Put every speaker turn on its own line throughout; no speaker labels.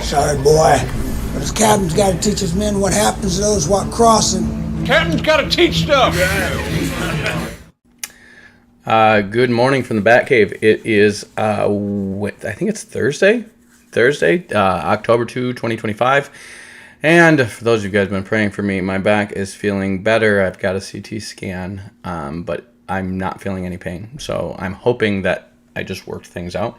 Sorry, boy, but his captain's got to teach his men what happens to those what crossing.
Captain's got to teach stuff.
Good morning from the Batcave. It is, I think it's Thursday, October 2, 2025. And for those of you guys who have been praying for me, my back is feeling better. I've got a CT scan, but I'm not feeling any pain. So I'm hoping that I just worked things out.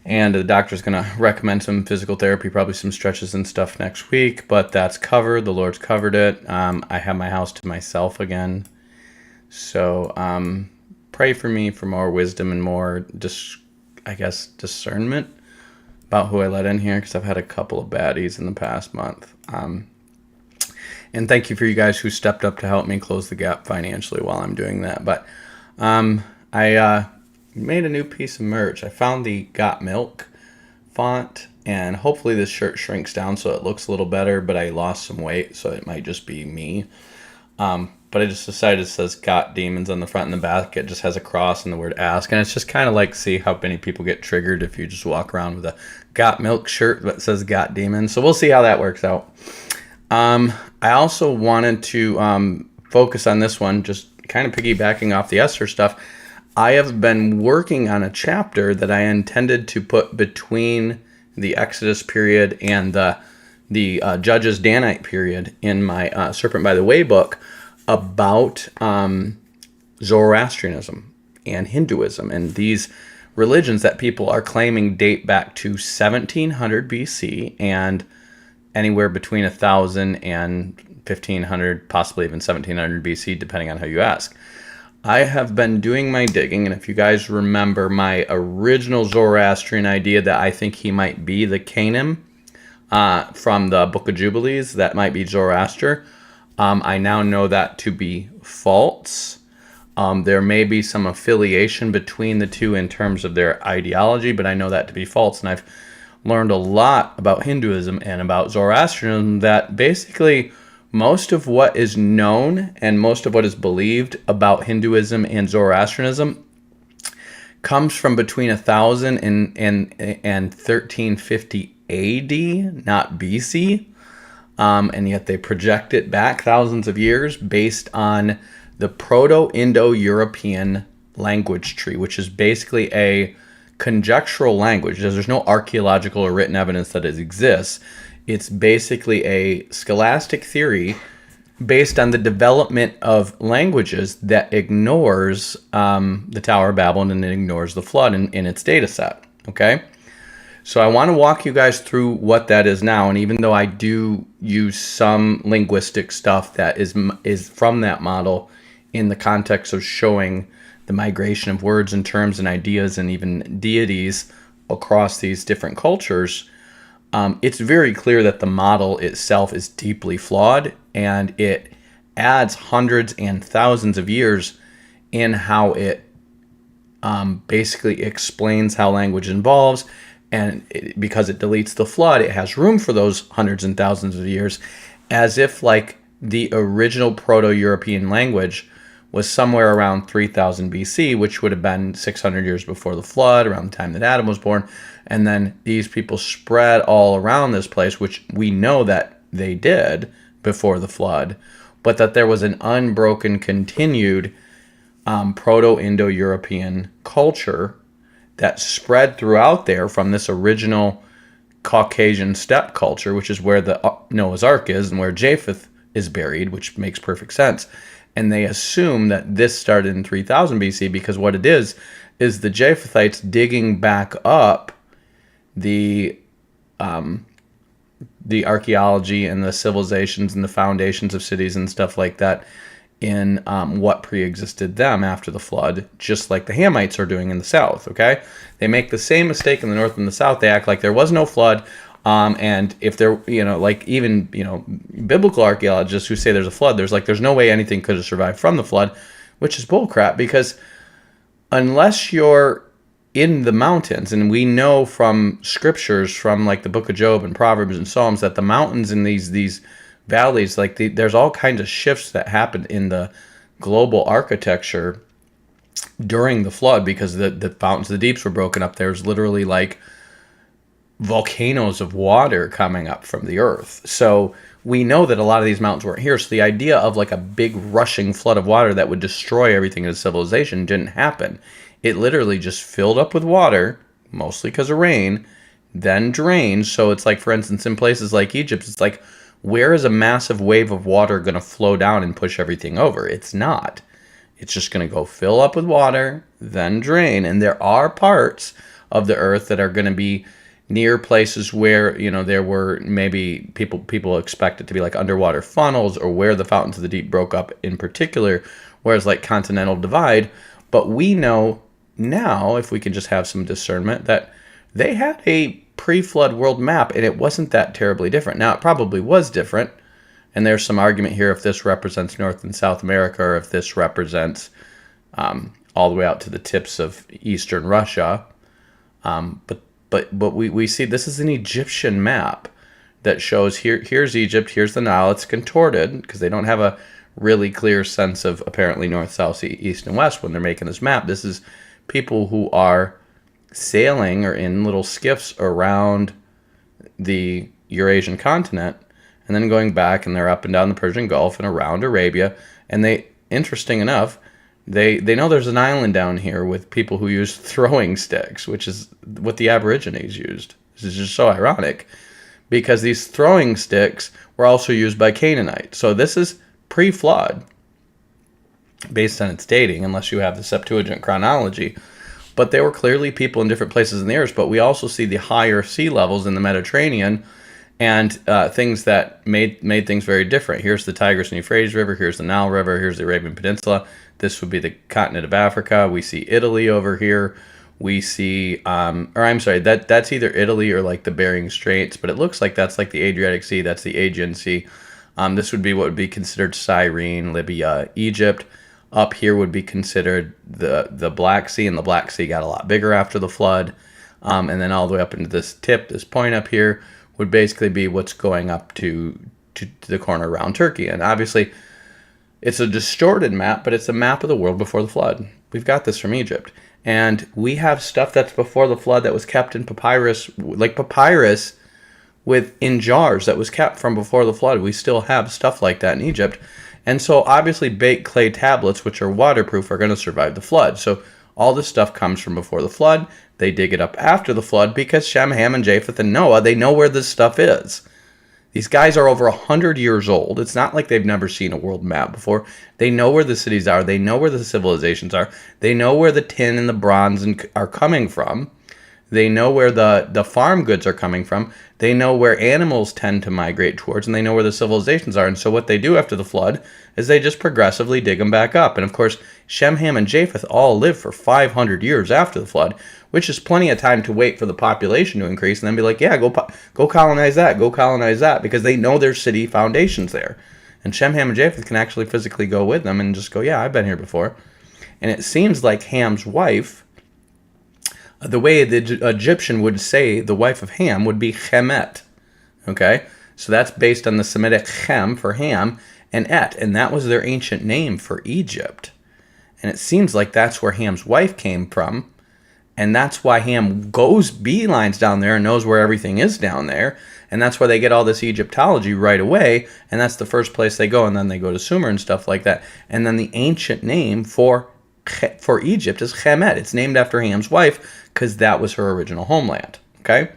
And the doctor's going to recommend some physical therapy, probably some stretches and stuff next week, but that's covered. The Lord's covered it. I have my house to myself again. So pray for me for more wisdom and more, discernment about who I let in here, because I've had a couple of baddies in the past month. And thank you for you guys who stepped up to help me close the gap financially while I'm doing that. But I made a new piece of merch. I found the Got Milk font, and hopefully this shirt shrinks down so it looks a little better, but I lost some weight, so it might just be me. But I just decided it says Got Demons on the front and the back. It just has a cross and the word ask, and it's just kind of like, see how many people get triggered if you just walk around with a Got Milk shirt that says Got Demons. So we'll see how that works out. I also wanted to focus on this one, just kind of piggybacking off the Esther stuff. I have been working on a chapter that I intended to put between the Exodus period and the Judges Danite period in my Serpent by the Way book about Zoroastrianism and Hinduism and these religions that people are claiming date back to 1700 BC and anywhere between 1000 and 1500, possibly even 1700 BC, depending on how you ask. I have been doing my digging, and if you guys remember my original Zoroastrian idea that I think he might be the Canaan from the Book of Jubilees, that might be Zoroaster, I now know that to be false. There may be some affiliation between the two in terms of their ideology, but I know that to be false, and I've learned a lot about Hinduism and about Zoroastrianism that basically most of what is known and most of what is believed about Hinduism and Zoroastrianism comes from between 1000 and 1350 AD, not BC. And yet they project it back thousands of years based on the Proto-Indo-European language tree, which is basically a conjectural language. There's no archaeological or written evidence that it exists. It's basically a scholastic theory based on the development of languages that ignores the Tower of Babel and it ignores the flood in its data set. Okay? So I want to walk you guys through what that is now. And even though I do use some linguistic stuff that is from that model in the context of showing the migration of words and terms and ideas and even deities across these different cultures, it's very clear that the model itself is deeply flawed, and it adds hundreds and thousands of years in how it basically explains how language evolves. And because it deletes the flood, it has room for those hundreds and thousands of years, as if like the original Proto-European language was somewhere around 3000 BC, which would have been 600 years before the flood, around the time that Adam was born. And then these people spread all around this place, which we know that they did before the flood, but that there was an unbroken, continued Proto-Indo-European culture that spread throughout there from this original Caucasian steppe culture, which is where the Noah's Ark is and where Japheth is buried, which makes perfect sense. And they assume that this started in 3000 BC because what it is the Japhethites digging back up the archaeology and the civilizations and the foundations of cities and stuff like that in what pre-existed them after the flood, just like the Hamites are doing in the south, okay? They make the same mistake in the north and the south. They act like there was no flood, and if there, like even, biblical archaeologists who say there's a flood, there's no way anything could have survived from the flood, which is bullcrap, because unless you're in the mountains, and we know from scriptures, from like the book of Job and Proverbs and Psalms, that the mountains in these valleys, there's all kinds of shifts that happened in the global architecture during the flood because the fountains of the deeps were broken up. There's literally like volcanoes of water coming up from the earth. So we know that a lot of these mountains weren't here. So the idea of like a big rushing flood of water that would destroy everything in a civilization didn't happen. It literally just filled up with water, mostly because of rain, then drained. So it's like, for instance, in places like Egypt, it's like, where is a massive wave of water going to flow down and push everything over? It's not. It's just going to go fill up with water, then drain. And there are parts of the earth that are going to be near places where, you know, there were maybe people expect it to be like underwater funnels, or where the fountains of the deep broke up in particular, whereas like continental divide. But we know now, if we can just have some discernment, that they had a pre-flood world map, and it wasn't that terribly different. Now, it probably was different, and there's some argument here if this represents North and South America, or if this represents all the way out to the tips of Eastern Russia. But we see this is an Egyptian map that shows here's Egypt, here's the Nile. It's contorted because they don't have a really clear sense of apparently north, south, east, and west when they're making this map. This is people who are sailing or in little skiffs around the Eurasian continent, and then going back, and they're up and down the Persian Gulf and around Arabia. And they, interesting enough, they know there's an island down here with people who use throwing sticks, which is what the Aborigines used. This is just so ironic, because these throwing sticks were also used by Canaanites. So this is pre-flood, based on its dating, unless you have the Septuagint chronology. But there were clearly people in different places in the earth. But we also see the higher sea levels in the Mediterranean, and things that made things very different. Here's the Tigris and Euphrates River. Here's the Nile River. Here's the Arabian Peninsula. This would be the continent of Africa. We see Italy over here. We see, that's either Italy or like the Bering Straits, but it looks like that's like the Adriatic Sea. That's the Aegean Sea. This would be what would be considered Cyrene, Libya, Egypt. Up here would be considered the Black Sea, and the Black Sea got a lot bigger after the flood. And then all the way up into this point up here, would basically be what's going up to the corner around Turkey. And obviously, it's a distorted map, but it's a map of the world before the flood. We've got this from Egypt. And we have stuff that's before the flood that was kept in papyrus, like papyrus in jars that was kept from before the flood. We still have stuff like that in Egypt. And so obviously baked clay tablets, which are waterproof, are going to survive the flood. So all this stuff comes from before the flood. They dig it up after the flood because Shem, Ham, and Japheth, and Noah, they know where this stuff is. These guys are over 100 years old. It's not like they've never seen a world map before. They know where the cities are. They know where the civilizations are. They know where the tin and the bronze are coming from. They know where the farm goods are coming from. They know where animals tend to migrate towards, and they know where the civilizations are. And so what they do after the flood is they just progressively dig them back up. And of course, Shem, Ham, and Japheth all lived for 500 years after the flood, which is plenty of time to wait for the population to increase and then be like, yeah, go colonize that, because they know there's city foundations there. And Shem, Ham, and Japheth can actually physically go with them and just go, yeah, I've been here before. And it seems like Ham's wife, the way the Egyptian would say the wife of Ham would be Chemet. Okay? So that's based on the Semitic Chem for Ham and Et, and that was their ancient name for Egypt. And it seems like that's where Ham's wife came from, and that's why Ham goes beelines down there and knows where everything is down there, and that's why they get all this Egyptology right away, and that's the first place they go, and then they go to Sumer and stuff like that. And then the ancient name for Egypt is Chemet. It's named after Ham's wife because that was her original homeland. Okay?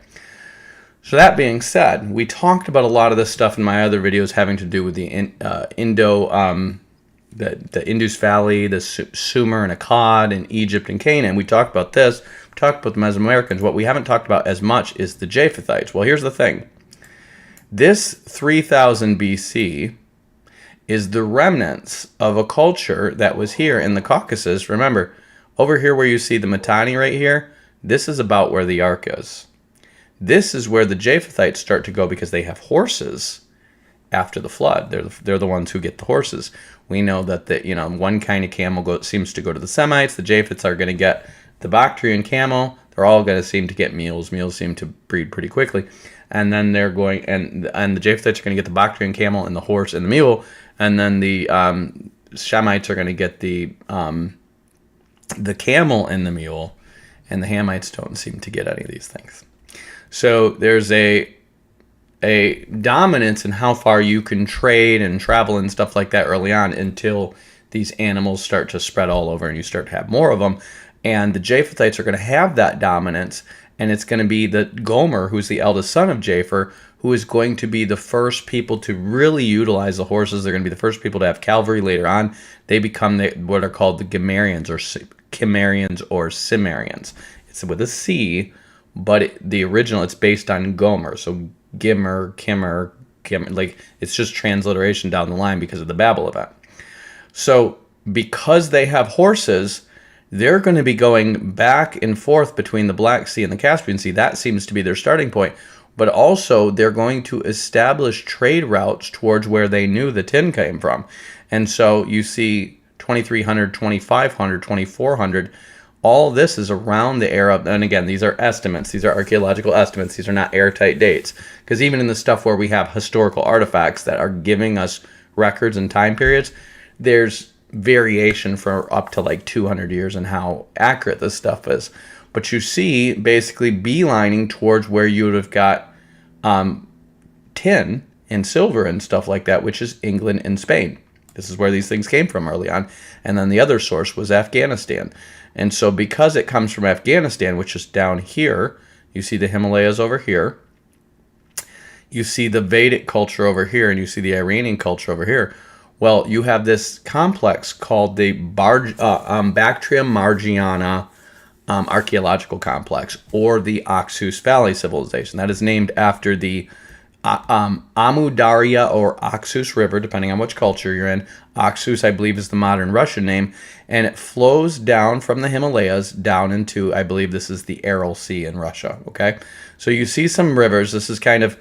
So that being said, we talked about a lot of this stuff in my other videos having to do with the the Indus Valley, the Sumer and Akkad, and Egypt and Canaan. We talked about this. We talked about the Mesoamericans. What we haven't talked about as much is the Japhethites. Well, here's the thing. This 3000 BC is the remnants of a culture that was here in the Caucasus. Remember, over here where you see the Mitanni right here, this is about where the Ark is. This is where the Japhethites start to go because they have horses after the flood. They're the ones who get the horses. We know that one kind of camel seems to go to the Semites. The Japheths are going to get the Bactrian camel. They're all going to seem to get mules. Mules seem to breed pretty quickly. And then they're going, and the Japhethites are going to get the Bactrian camel and the horse and the mule. And then the Shemites are going to get the camel and the mule. And the Hamites don't seem to get any of these things. So there's a dominance in how far you can trade and travel and stuff like that early on until these animals start to spread all over and you start to have more of them. And the Japhethites are going to have that dominance, and it's going to be the Gomer, who's the eldest son of Japher, who is going to be the first people to really utilize the horses. They're going to be the first people to have cavalry later on. They become what are called the Cimmerians or Cimmerians. It's with a C, but the original, it's based on Gomer. So Kimmer, like it's just transliteration down the line because of the Babel event. So because they have horses, they're going to be going back and forth between the Black Sea and the Caspian Sea. That seems to be their starting point. But also, they're going to establish trade routes towards where they knew the tin came from. And so you see 2300, 2500, 2400. All this is around the era. And again, these are estimates. These are archaeological estimates. These are not airtight dates. Because even in the stuff where we have historical artifacts that are giving us records and time periods, there's variation for up to like 200 years in how accurate this stuff is. But you see basically beelining towards where you would have got tin and silver and stuff like that, which is England and Spain. This is where these things came from early on. And then the other source was Afghanistan. And so because it comes from Afghanistan, which is down here, you see the Himalayas over here, you see the Vedic culture over here, and you see the Iranian culture over here. Well, you have this complex called the Bactria Margiana archaeological complex, or the Oxus Valley civilization. That is named after the Amu Darya or Oxus River, depending on which culture you're in. Oxus, I believe, is the modern Russian name, and it flows down from the Himalayas down into, I believe this is the Aral Sea in Russia. Okay, so you see some rivers. This is kind of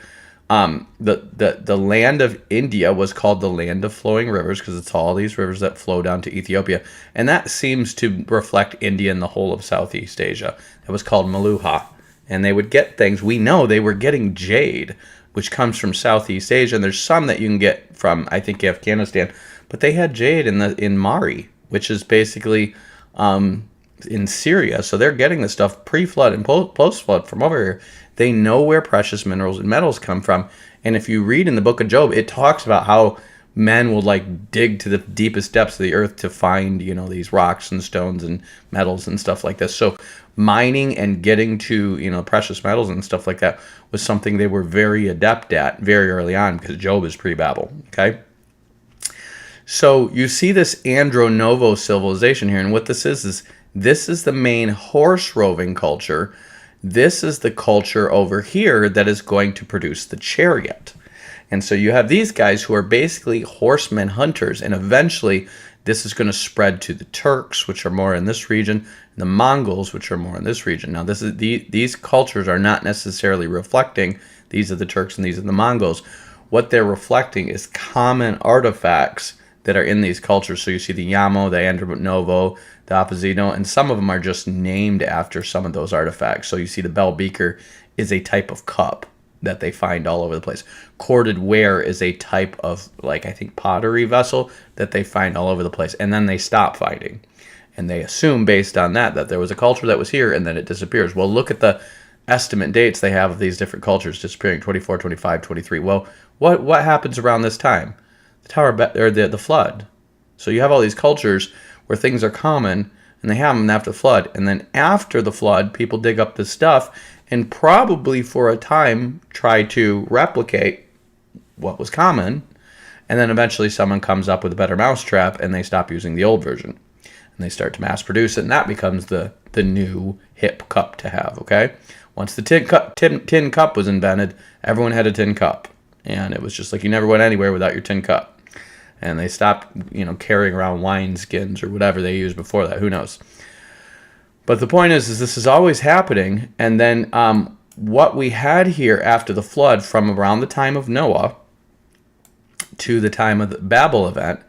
the land of India was called the land of flowing rivers because it's all these rivers that flow down to Ethiopia, and that seems to reflect India and the whole of Southeast Asia. It was called Maluha, and they would get things. We know they were getting jade, which comes from Southeast Asia, and there's some that you can get from, I think, Afghanistan, but they had jade in Mari, which is basically in Syria. So they're getting this stuff pre-flood and post-flood from over here. They know where precious minerals and metals come from. And if you read in the book of Job, it talks about how men will like dig to the deepest depths of the earth to find, these rocks and stones and metals and stuff like this. So mining and getting to, precious metals and stuff like that was something they were very adept at very early on because Job is pre-Babel. Okay. So you see this Andronovo civilization here. And what this is this is the main horse roving culture. This is the culture over here that is going to produce the chariot. And so you have these guys who are basically horsemen hunters, and eventually this is going to spread to the Turks, which are more in this region, and the Mongols, which are more in this region. Now, these cultures are not necessarily reflecting these are the Turks and these are the Mongols. What they're reflecting is common artifacts that are in these cultures. So you see the Yamo, the Andronovo, the Apposito, and some of them are just named after some of those artifacts. So you see the bell beaker is a type of cup that they find all over the place. Corded ware is a type of, I think, pottery vessel that they find all over the place. And then they stop finding. And they assume based on that there was a culture that was here and then it disappears. Well, look at the estimate dates they have of these different cultures disappearing, 24, 25, 23. Well, what happens around this time? The flood. So you have all these cultures where things are common, and they have them after the flood. And then after the flood, people dig up this stuff and probably for a time try to replicate what was common. And then eventually someone comes up with a better mousetrap and they stop using the old version. And they start to mass produce it, and that becomes the new hip cup to have, okay? Once the tin cup was invented, everyone had a tin cup. And it was just like you never went anywhere without your tin cup. And they stopped, carrying around wine skins or whatever they used before that. Who knows? But the point is this is always happening. And then what we had here after the flood from around the time of Noah to the time of the Babel event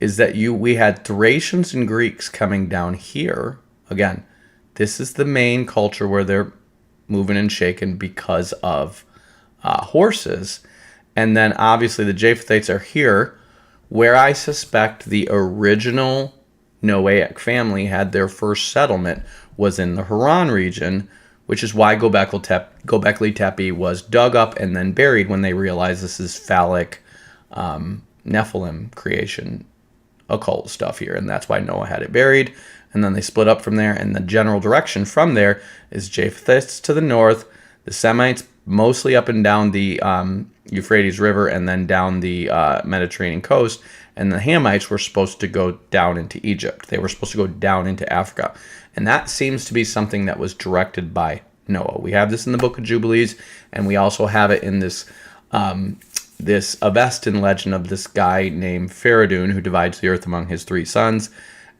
is that we had Thracians and Greeks coming down here. Again, this is the main culture where they're moving and shaking because of horses. And then obviously the Japhethites are here, where I suspect the original Noahic family had their first settlement was in the Haran region, which is why Gobekli Tepe was dug up and then buried when they realized this is phallic Nephilim creation occult stuff here, and that's why Noah had it buried. And then they split up from there, and the general direction from there is Japhethites to the north, the Semites mostly up and down the Euphrates River and then down the Mediterranean coast, and the Hamites were supposed to go down into Egypt. They were supposed to go down into Africa, and that seems to be something that was directed by Noah. We have this in the Book of Jubilees, and we also have it in this this Avestan legend of this guy named Faradun who divides the earth among his 3 sons.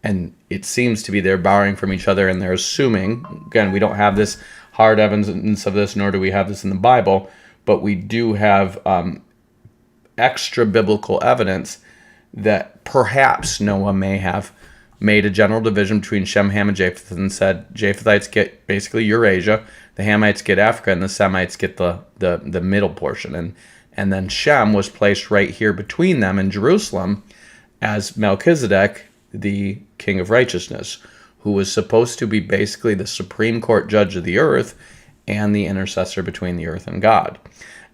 And it seems to be they're borrowing from each other, and they're assuming, again, we don't have this hard evidence of this, nor do we have this in the Bible, but we do have extra biblical evidence that perhaps Noah may have made a general division between Shem, Ham, and Japheth and said Japhethites get basically Eurasia, the Hamites get Africa, and the Semites get the middle portion. And then Shem was placed right here between them in Jerusalem as Melchizedek, the king of righteousness, who was supposed to be basically the Supreme Court judge of the earth and the intercessor between the earth and God.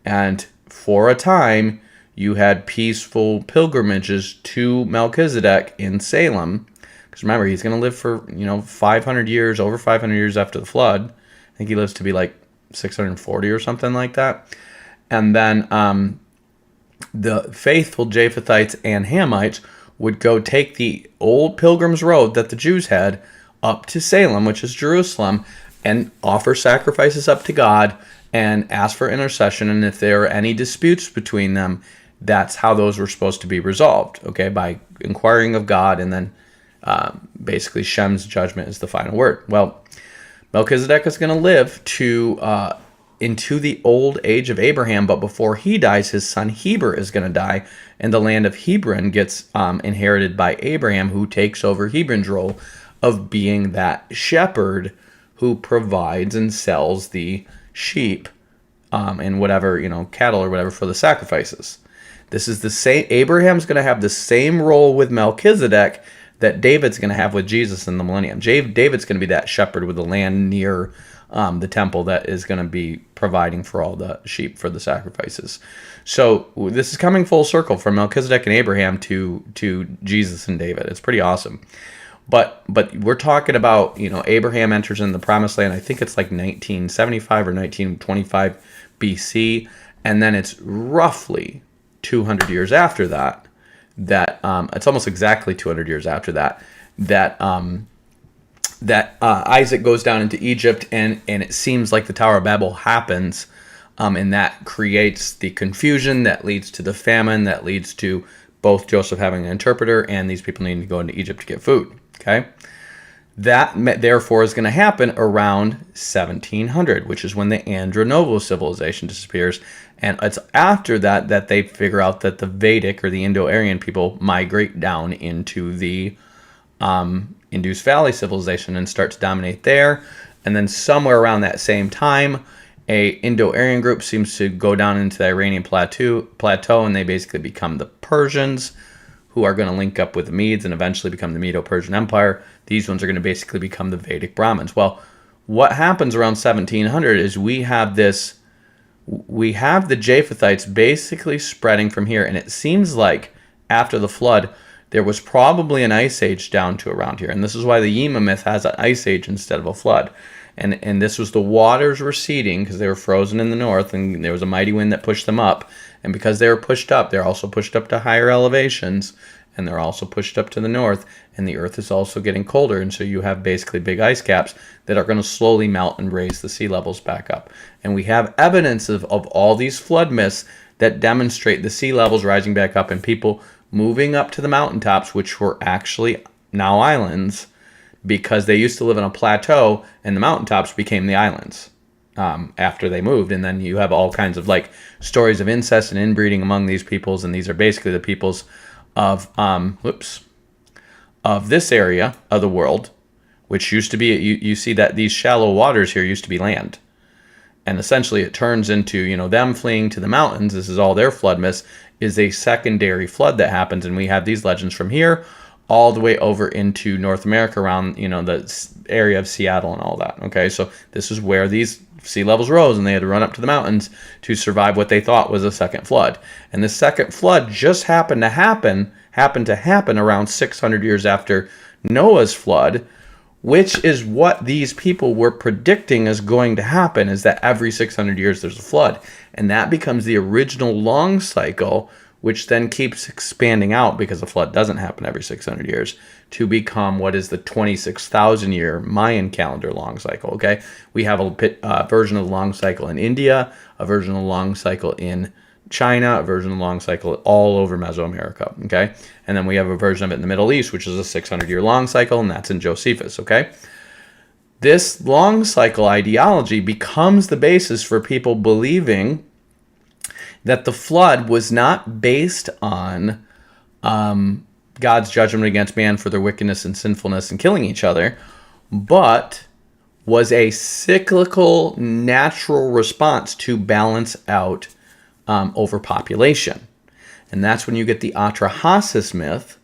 And for a time, you had peaceful pilgrimages to Melchizedek in Salem. Because remember, he's going to live for, 500 years, over 500 years after the flood. I think he lives to be like 640 or something like that. And then the faithful Japhethites and Hamites would go take the old Pilgrim's Road that the Jews had up to Salem, which is Jerusalem, and offer sacrifices up to God and ask for intercession. And if there are any disputes between them, that's how those were supposed to be resolved, okay, by inquiring of God, and then basically Shem's judgment is the final word. Well, Melchizedek is going to live into the old age of Abraham, but before he dies, his son Heber is going to die, and the land of Hebron gets inherited by Abraham, who takes over Hebron's role of being that shepherd who provides and sells the sheep and whatever, cattle or whatever for the sacrifices. This is the same. Abraham's going to have the same role with Melchizedek that David's going to have with Jesus in the millennium. David's going to be that shepherd with the land near the temple that is going to be providing for all the sheep for the sacrifices. So this is coming full circle from Melchizedek and Abraham to Jesus and David. It's pretty awesome. But we're talking about, Abraham enters in the promised land. I think it's like 1975 or 1925 BC. And then it's roughly 200 years after that it's almost exactly 200 years after that Isaac goes down into Egypt, and it seems like the Tower of Babel happens, and that creates the confusion that leads to the famine, that leads to both Joseph having an interpreter and these people needing to go into Egypt to get food. Okay, that therefore is going to happen around 1700, which is when the Andronovo civilization disappears, and it's after that they figure out that the Vedic or the Indo-Aryan people migrate down into the Indus Valley civilization and start to dominate there. And then somewhere around that same time, a Indo-Aryan group seems to go down into the Iranian plateau, and they basically become the Persians, who are going to link up with the Medes and eventually become the Medo-Persian Empire. These ones are going to basically become the Vedic Brahmins. Well, what happens around 1700 is we have the Japhethites basically spreading from here, and it seems like after the flood, there was probably an ice age down to around here. And this is why the Yima myth has an ice age instead of a flood. And this was the waters receding because they were frozen in the north, and there was a mighty wind that pushed them up. And because they were pushed up, they're also pushed up to higher elevations, and they're also pushed up to the north, and the earth is also getting colder. And so you have basically big ice caps that are going to slowly melt and raise the sea levels back up. And we have evidence of all these flood myths that demonstrate the sea levels rising back up and people moving up to the mountaintops, which were actually now islands, because they used to live on a plateau, and the mountaintops became the islands after they moved. And then you have all kinds of stories of incest and inbreeding among these peoples, and these are basically the peoples of this area of the world, which used to be, you see that these shallow waters here used to be land. And essentially it turns into, them fleeing to the mountains. This is all their flood myths, is a secondary flood that happens. And we have these legends from here all the way over into North America around, the area of Seattle and all that. Okay, so this is where these sea levels rose, and they had to run up to the mountains to survive what they thought was a second flood. And the second flood just happened to happen around 600 years after Noah's flood, which is what these people were predicting is going to happen, is that every 600 years there's a flood. And that becomes the original long cycle, which then keeps expanding out because the flood doesn't happen every 600 years, to become what is the 26,000 year Mayan calendar long cycle. Okay, we have a version of the long cycle in India, a version of the long cycle in China, a version of the long cycle all over Mesoamerica. Okay, and then we have a version of it in the Middle East, which is a 600 year long cycle, and that's in Josephus. Okay, this long cycle ideology becomes the basis for people believing that the flood was not based on God's judgment against man for their wickedness and sinfulness and killing each other, but was a cyclical, natural response to balance out overpopulation. And that's when you get the Atrahasis myth,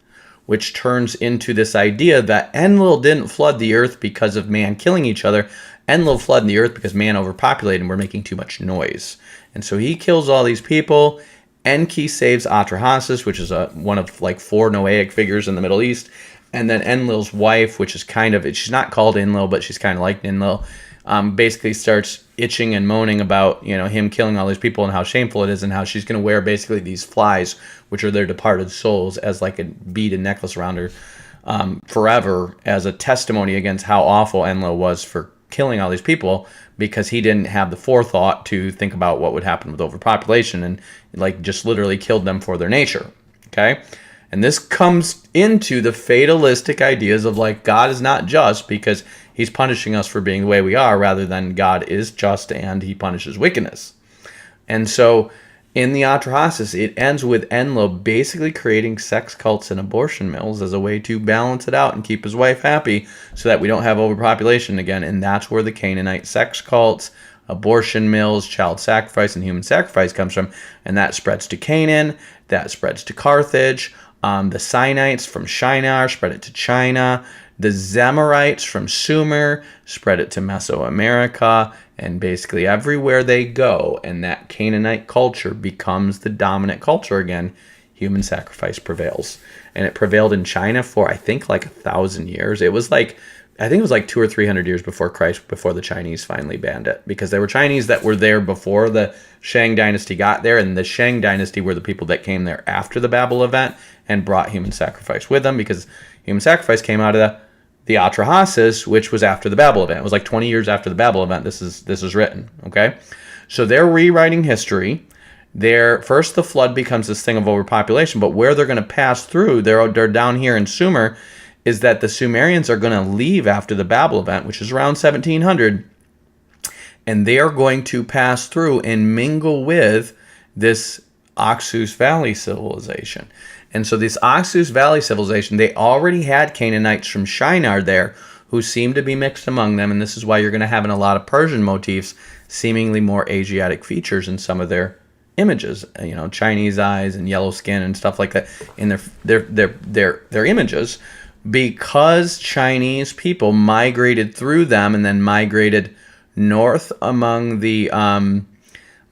which turns into this idea that Enlil didn't flood the earth because of man killing each other. Enlil flooded the earth because man overpopulated and we're making too much noise. And so he kills all these people. Enki saves Atrahasis, which is one of like 4 Noahic figures in the Middle East. And then Enlil's wife, which is she's not called Enlil, but she's kind of like Enlil, basically starts itching and moaning about, him killing all these people and how shameful it is, and how she's going to wear basically these flies, which are their departed souls, as like a bead and necklace around her forever, as a testimony against how awful Enlil was for killing all these people, because he didn't have the forethought to think about what would happen with overpopulation, and like just literally killed them for their nature. Okay, and this comes into the fatalistic ideas of like God is not just because he's punishing us for being the way we are, rather than God is just and he punishes wickedness. And so in the Atrahasis, it ends with Enlil basically creating sex cults and abortion mills as a way to balance it out and keep his wife happy so that we don't have overpopulation again. And that's where the Canaanite sex cults, abortion mills, child sacrifice, and human sacrifice comes from. And that spreads to Canaan, that spreads to Carthage. The Sinites from Shinar spread it to China. The Zemarites from Sumer spread it to Mesoamerica, and basically everywhere they go, and that Canaanite culture becomes the dominant culture again, human sacrifice prevails. And it prevailed in China for, I think, like 1,000 years. It was like, I think it was like 200 or 300 years before Christ, before the Chinese finally banned it, because there were Chinese that were there before the Shang dynasty got there, and the Shang dynasty were the people that came there after the Babel event and brought human sacrifice with them, because human sacrifice came out of the Atrahasis, which was after the Babel event. It was like 20 years after the Babel event. This is written. Okay, so they're rewriting history. First the flood becomes this thing of overpopulation, but where they're going to pass through, they're down here in Sumer, is that the Sumerians are going to leave after the Babel event, which is around 1700, and they are going to pass through and mingle with this Oxus Valley civilization. And so this Oxus Valley civilization, they already had Canaanites from Shinar there who seem to be mixed among them, and this is why you're going to have in a lot of Persian motifs seemingly more Asiatic features in some of their images, Chinese eyes and yellow skin and stuff like that in their images, because Chinese people migrated through them and then migrated north among the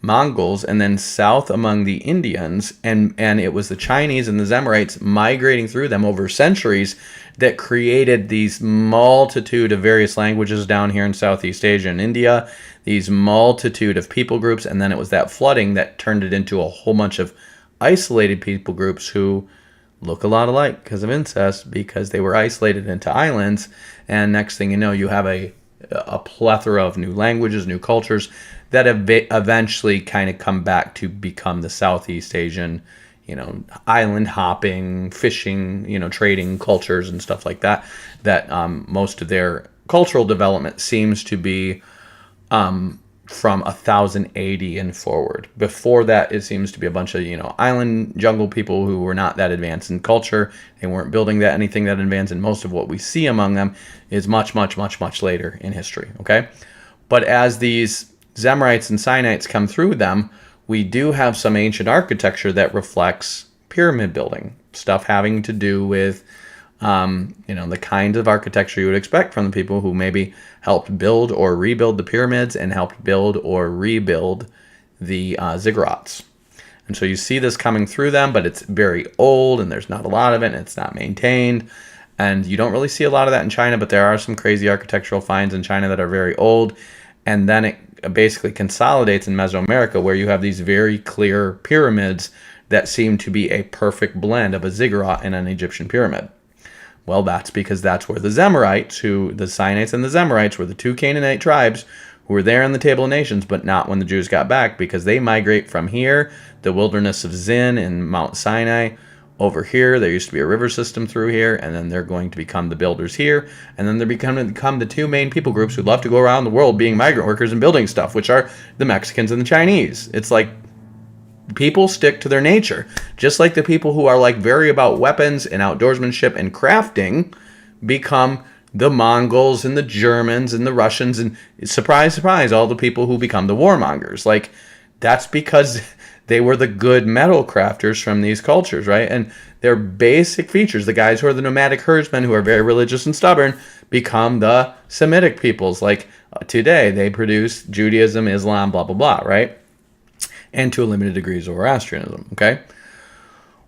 Mongols and then south among the Indians, and it was the Chinese and the Zemarites migrating through them over centuries that created these multitude of various languages down here in Southeast Asia and India, these multitude of people groups, and then it was that flooding that turned it into a whole bunch of isolated people groups who look a lot alike because of incest, because they were isolated into islands, and next thing you know, you have a plethora of new languages, new cultures that eventually kind of come back to become the Southeast Asian, island hopping, fishing, trading cultures and stuff like that, that most of their cultural development seems to be from 1080 and forward. Before that, it seems to be a bunch of, island jungle people who were not that advanced in culture. They weren't building anything that advanced, and most of what we see among them is much, much, much, much later in history, okay? But as these Zemarites and Sinites come through them, we do have some ancient architecture that reflects pyramid building, stuff having to do with The kinds of architecture you would expect from the people who maybe helped build or rebuild the pyramids and helped build or rebuild the ziggurats. And so you see this coming through them, but it's very old and there's not a lot of it and it's not maintained. And you don't really see a lot of that in China, but there are some crazy architectural finds in China that are very old. And then it basically consolidates in Mesoamerica, where you have these very clear pyramids that seem to be a perfect blend of a ziggurat and an Egyptian pyramid. Well, that's because that's where the Zemarites, the Sinaites and the Zemarites were the two Canaanite tribes who were there in the Table of Nations, but not when the Jews got back, because they migrate from here, the wilderness of Zin and Mount Sinai, over here. There used to be a river system through here, and then they're going to become the builders here, and then they're become the two main people groups who love to go around the world being migrant workers and building stuff, which are the Mexicans and the Chinese. It's like people stick to their nature, just like the people who are like very about weapons and outdoorsmanship and crafting become the Mongols and the Germans and the Russians, and surprise, surprise, all the people who become the warmongers. Like, that's because they were the good metal crafters from these cultures, right? And their basic features, the guys who are the nomadic herdsmen who are very religious and stubborn, become the Semitic peoples. Like today, they produce Judaism, Islam, blah, blah, blah, right? And to a limited degree, Zoroastrianism, okay?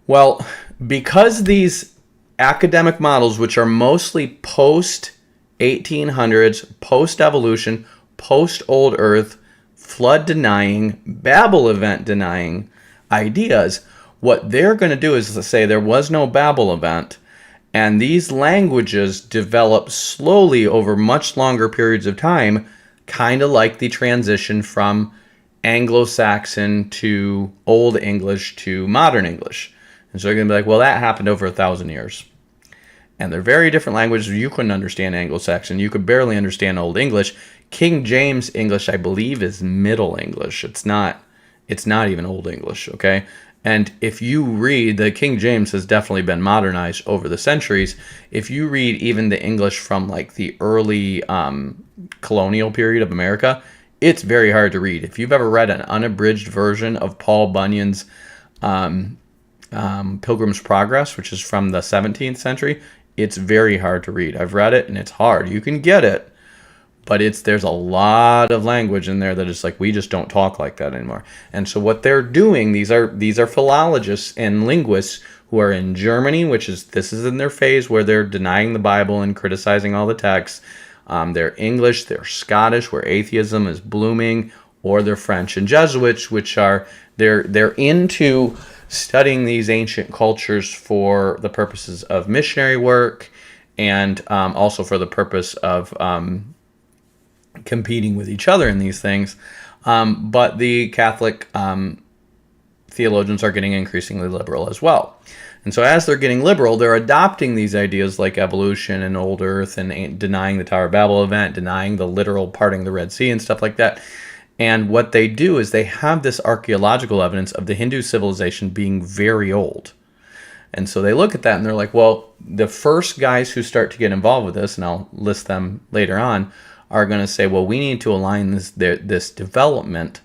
Well, because these academic models, which are mostly post-1800s, post-evolution, post-old Earth, flood-denying, Babel event-denying ideas, what they're going to do is to say there was no Babel event, and these languages develop slowly over much longer periods of time, kind of like the transition from Anglo-Saxon to Old English to Modern English. And so they're going to be like, well, that happened over 1,000 years. And they're very different languages. You couldn't understand Anglo-Saxon. You could barely understand Old English. King James English, I believe, is Middle English. It's not even Old English, okay? And if you read, the King James has definitely been modernized over the centuries. If you read even the English from like the early colonial period of America, it's very hard to read. If you've ever read an unabridged version of Paul Bunyan's Pilgrim's Progress, which is from the 17th century, it's very hard to read. I've read it and it's hard. You can get it, but there's a lot of language in there that is like, we just don't talk like that anymore. And so what they're doing, these are philologists and linguists who are in Germany, this is in their phase where they're denying the Bible and criticizing all the texts. They're English, they're Scottish, where atheism is blooming, or they're French and Jesuits, which are they're into studying these ancient cultures for the purposes of missionary work and also for the purpose of competing with each other in these things. But the Catholic theologians are getting increasingly liberal as well. And so as they're getting liberal, they're adopting these ideas like evolution and old Earth and denying the Tower of Babel event, denying the literal parting of the Red Sea and stuff like that. And what they do is they have this archaeological evidence of the Hindu civilization being very old. And so they look at that and they're like, well, the first guys who start to get involved with this, and I'll list them later on, are going to say, well, we need to align this development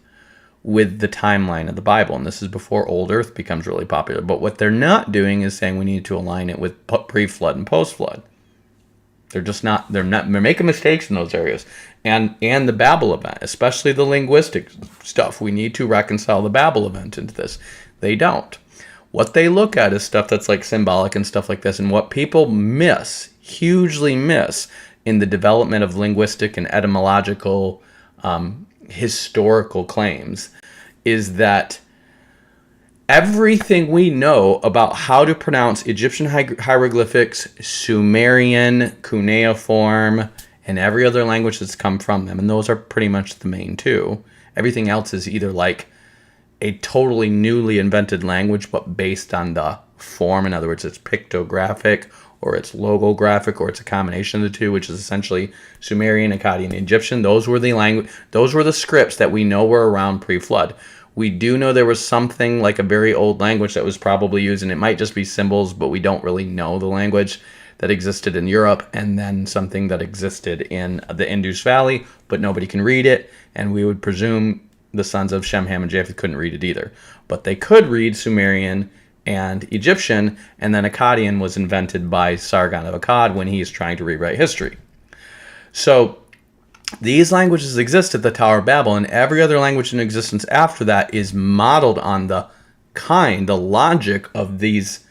with the timeline of the Bible. And this is before Old Earth becomes really popular. But what they're not doing is saying we need to align it with pre-flood and post-flood. They're making mistakes in those areas. And the Babel event, especially the linguistic stuff, we need to reconcile the Babel event into this. They don't. What they look at is stuff that's like symbolic and stuff like this. And what people hugely miss in the development of linguistic and etymological historical claims is that everything we know about how to pronounce Egyptian hieroglyphics, Sumerian, cuneiform, and every other language that's come from them, and those are pretty much the main two. Everything else is either like a totally newly invented language, but based on the form. In other words, it's pictographic, or it's logographic, or it's a combination of the two, which is essentially Sumerian, Akkadian, and Egyptian. Those were the scripts that we know were around pre-flood. We do know there was something like a very old language that was probably used, and it might just be symbols, but we don't really know the language that existed in Europe, and then something that existed in the Indus Valley, but nobody can read it, and we would presume the sons of Shem, Ham, and Japheth couldn't read it either. But they could read Sumerian and Egyptian, and then Akkadian was invented by Sargon of Akkad when he's trying to rewrite history. So these languages exist at the Tower of Babel, and every other language in existence after that is modeled on the logic of these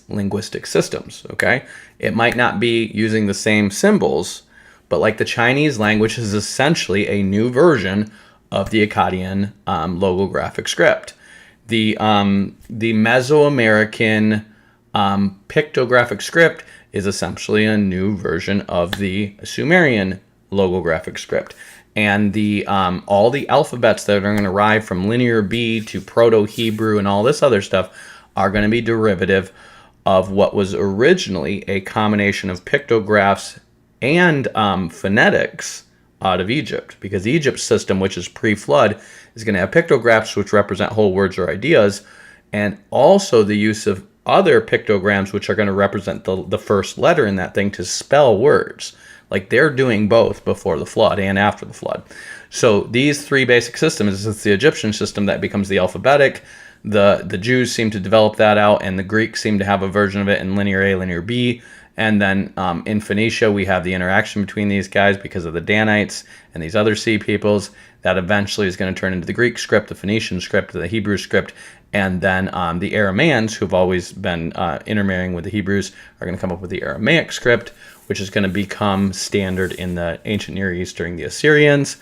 linguistic systems, okay? It might not be using the same symbols, but like the Chinese language is essentially a new version of the Akkadian logographic script. The Mesoamerican pictographic script is essentially a new version of the Sumerian logographic script. And all the alphabets that are going to arrive from Linear B to Proto-Hebrew and all this other stuff are going to be derivative of what was originally a combination of pictographs and phonetics out of Egypt. Because Egypt's system, which is pre-flood, is going to have pictographs which represent whole words or ideas, and also the use of other pictograms which are going to represent the first letter in that thing to spell words. Like they're doing both before the flood and after the flood. So these three basic systems, it's the Egyptian system that becomes the alphabetic. The Jews seem to develop that out, and the Greeks seem to have a version of it in Linear A, Linear B. And then in Phoenicia, we have the interaction between these guys because of the Danites and these other sea peoples that eventually is going to turn into the Greek script, the Phoenician script, the Hebrew script, and then the Arameans, who've always been intermarrying with the Hebrews, are going to come up with the Aramaic script, which is going to become standard in the ancient Near East during the Assyrians.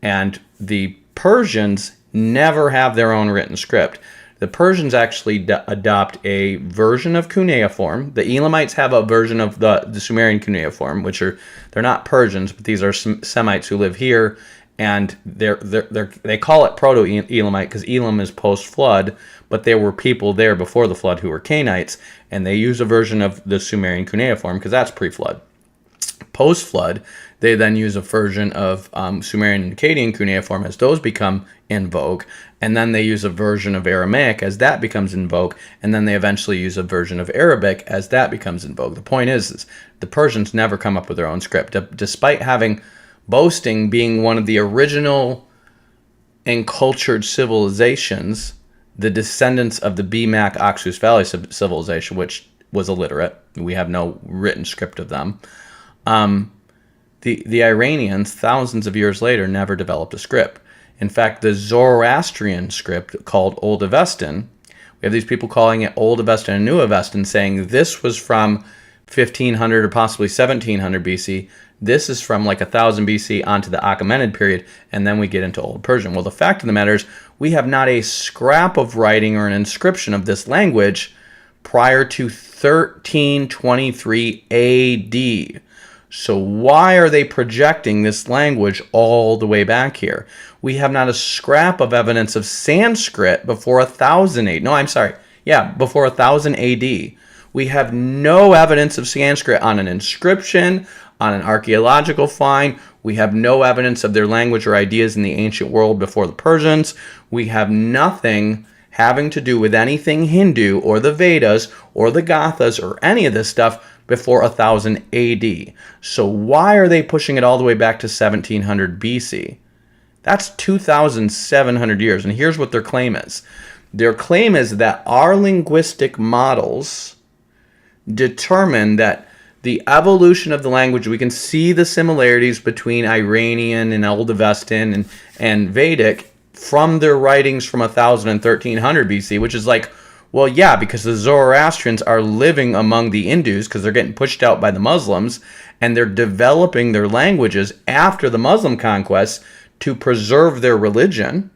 And the Persians never have their own written script. The Persians actually adopt a version of cuneiform. The Elamites have a version of the Sumerian cuneiform, they're not Persians, but these are Semites who live here, and they call it Proto-Elamite because Elam is post-flood, but there were people there before the flood who were Canaanites, and they use a version of the Sumerian cuneiform because that's pre-flood. Post-flood, they then use a version of Sumerian and Akkadian cuneiform as those become in vogue, and then they use a version of Aramaic as that becomes in vogue, and then they eventually use a version of Arabic as that becomes in vogue. The point is the Persians never come up with their own script, despite boasting being one of the original encultured civilizations, the descendants of the BMAC Oxus Valley civilization, which was illiterate. We have no written script of them. The Iranians, thousands of years later, never developed a script. In fact, the Zoroastrian script called Old Avestan, we have these people calling it Old Avestan and New Avestan, saying this was from 1500 or possibly 1700 BC. This is from like 1000 BC onto the Achaemenid period, and then we get into Old Persian. Well, the fact of the matter is we have not a scrap of writing or an inscription of this language prior to 1323 AD. So why are they projecting this language all the way back here? We have not a scrap of evidence of Sanskrit before 1000 AD. No, I'm sorry. Yeah, before 1000 AD. We have no evidence of Sanskrit on an inscription, on an archaeological find. We have no evidence of their language or ideas in the ancient world before the Persians. We have nothing having to do with anything Hindu or the Vedas or the Gathas or any of this stuff before 1000 AD. So why are they pushing it all the way back to 1700 BC? That's 2,700 years. And here's what their claim is. Their claim is that our linguistic models determine that the evolution of the language, we can see the similarities between Iranian and Old Avestan and Vedic from their writings from 1000 and 1300 BC, which is like, well, yeah, because the Zoroastrians are living among the Hindus because they're getting pushed out by the Muslims, and they're developing their languages after the Muslim conquest to preserve their religion,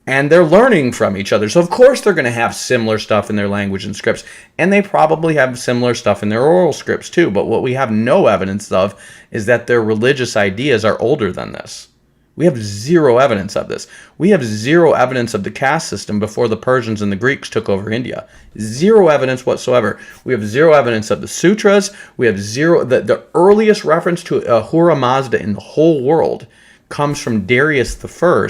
and they're learning from each other. So, of course, they're going to have similar stuff in their language and scripts, and they probably have similar stuff in their oral scripts, too. But what we have no evidence of is that their religious ideas are older than this. We have zero evidence of this. We have zero evidence of the caste system before the Persians and the Greeks took over India. Zero evidence whatsoever. We have zero evidence of the sutras. We have zero. The earliest reference to Ahura Mazda in the whole world comes from Darius I,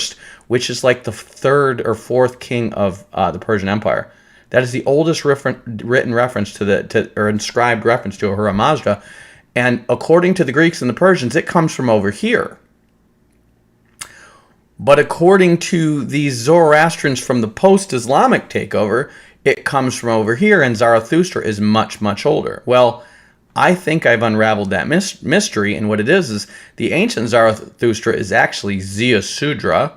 which is like the third or fourth king of the Persian Empire. That is the oldest written reference or inscribed reference to Ahura Mazda. And according to the Greeks and the Persians, it comes from over here. But according to these Zoroastrians from the post-Islamic takeover, it comes from over here, and Zarathustra is much, much older. Well, I think I've unraveled that mystery, and what it is the ancient Zarathustra is actually Ziusudra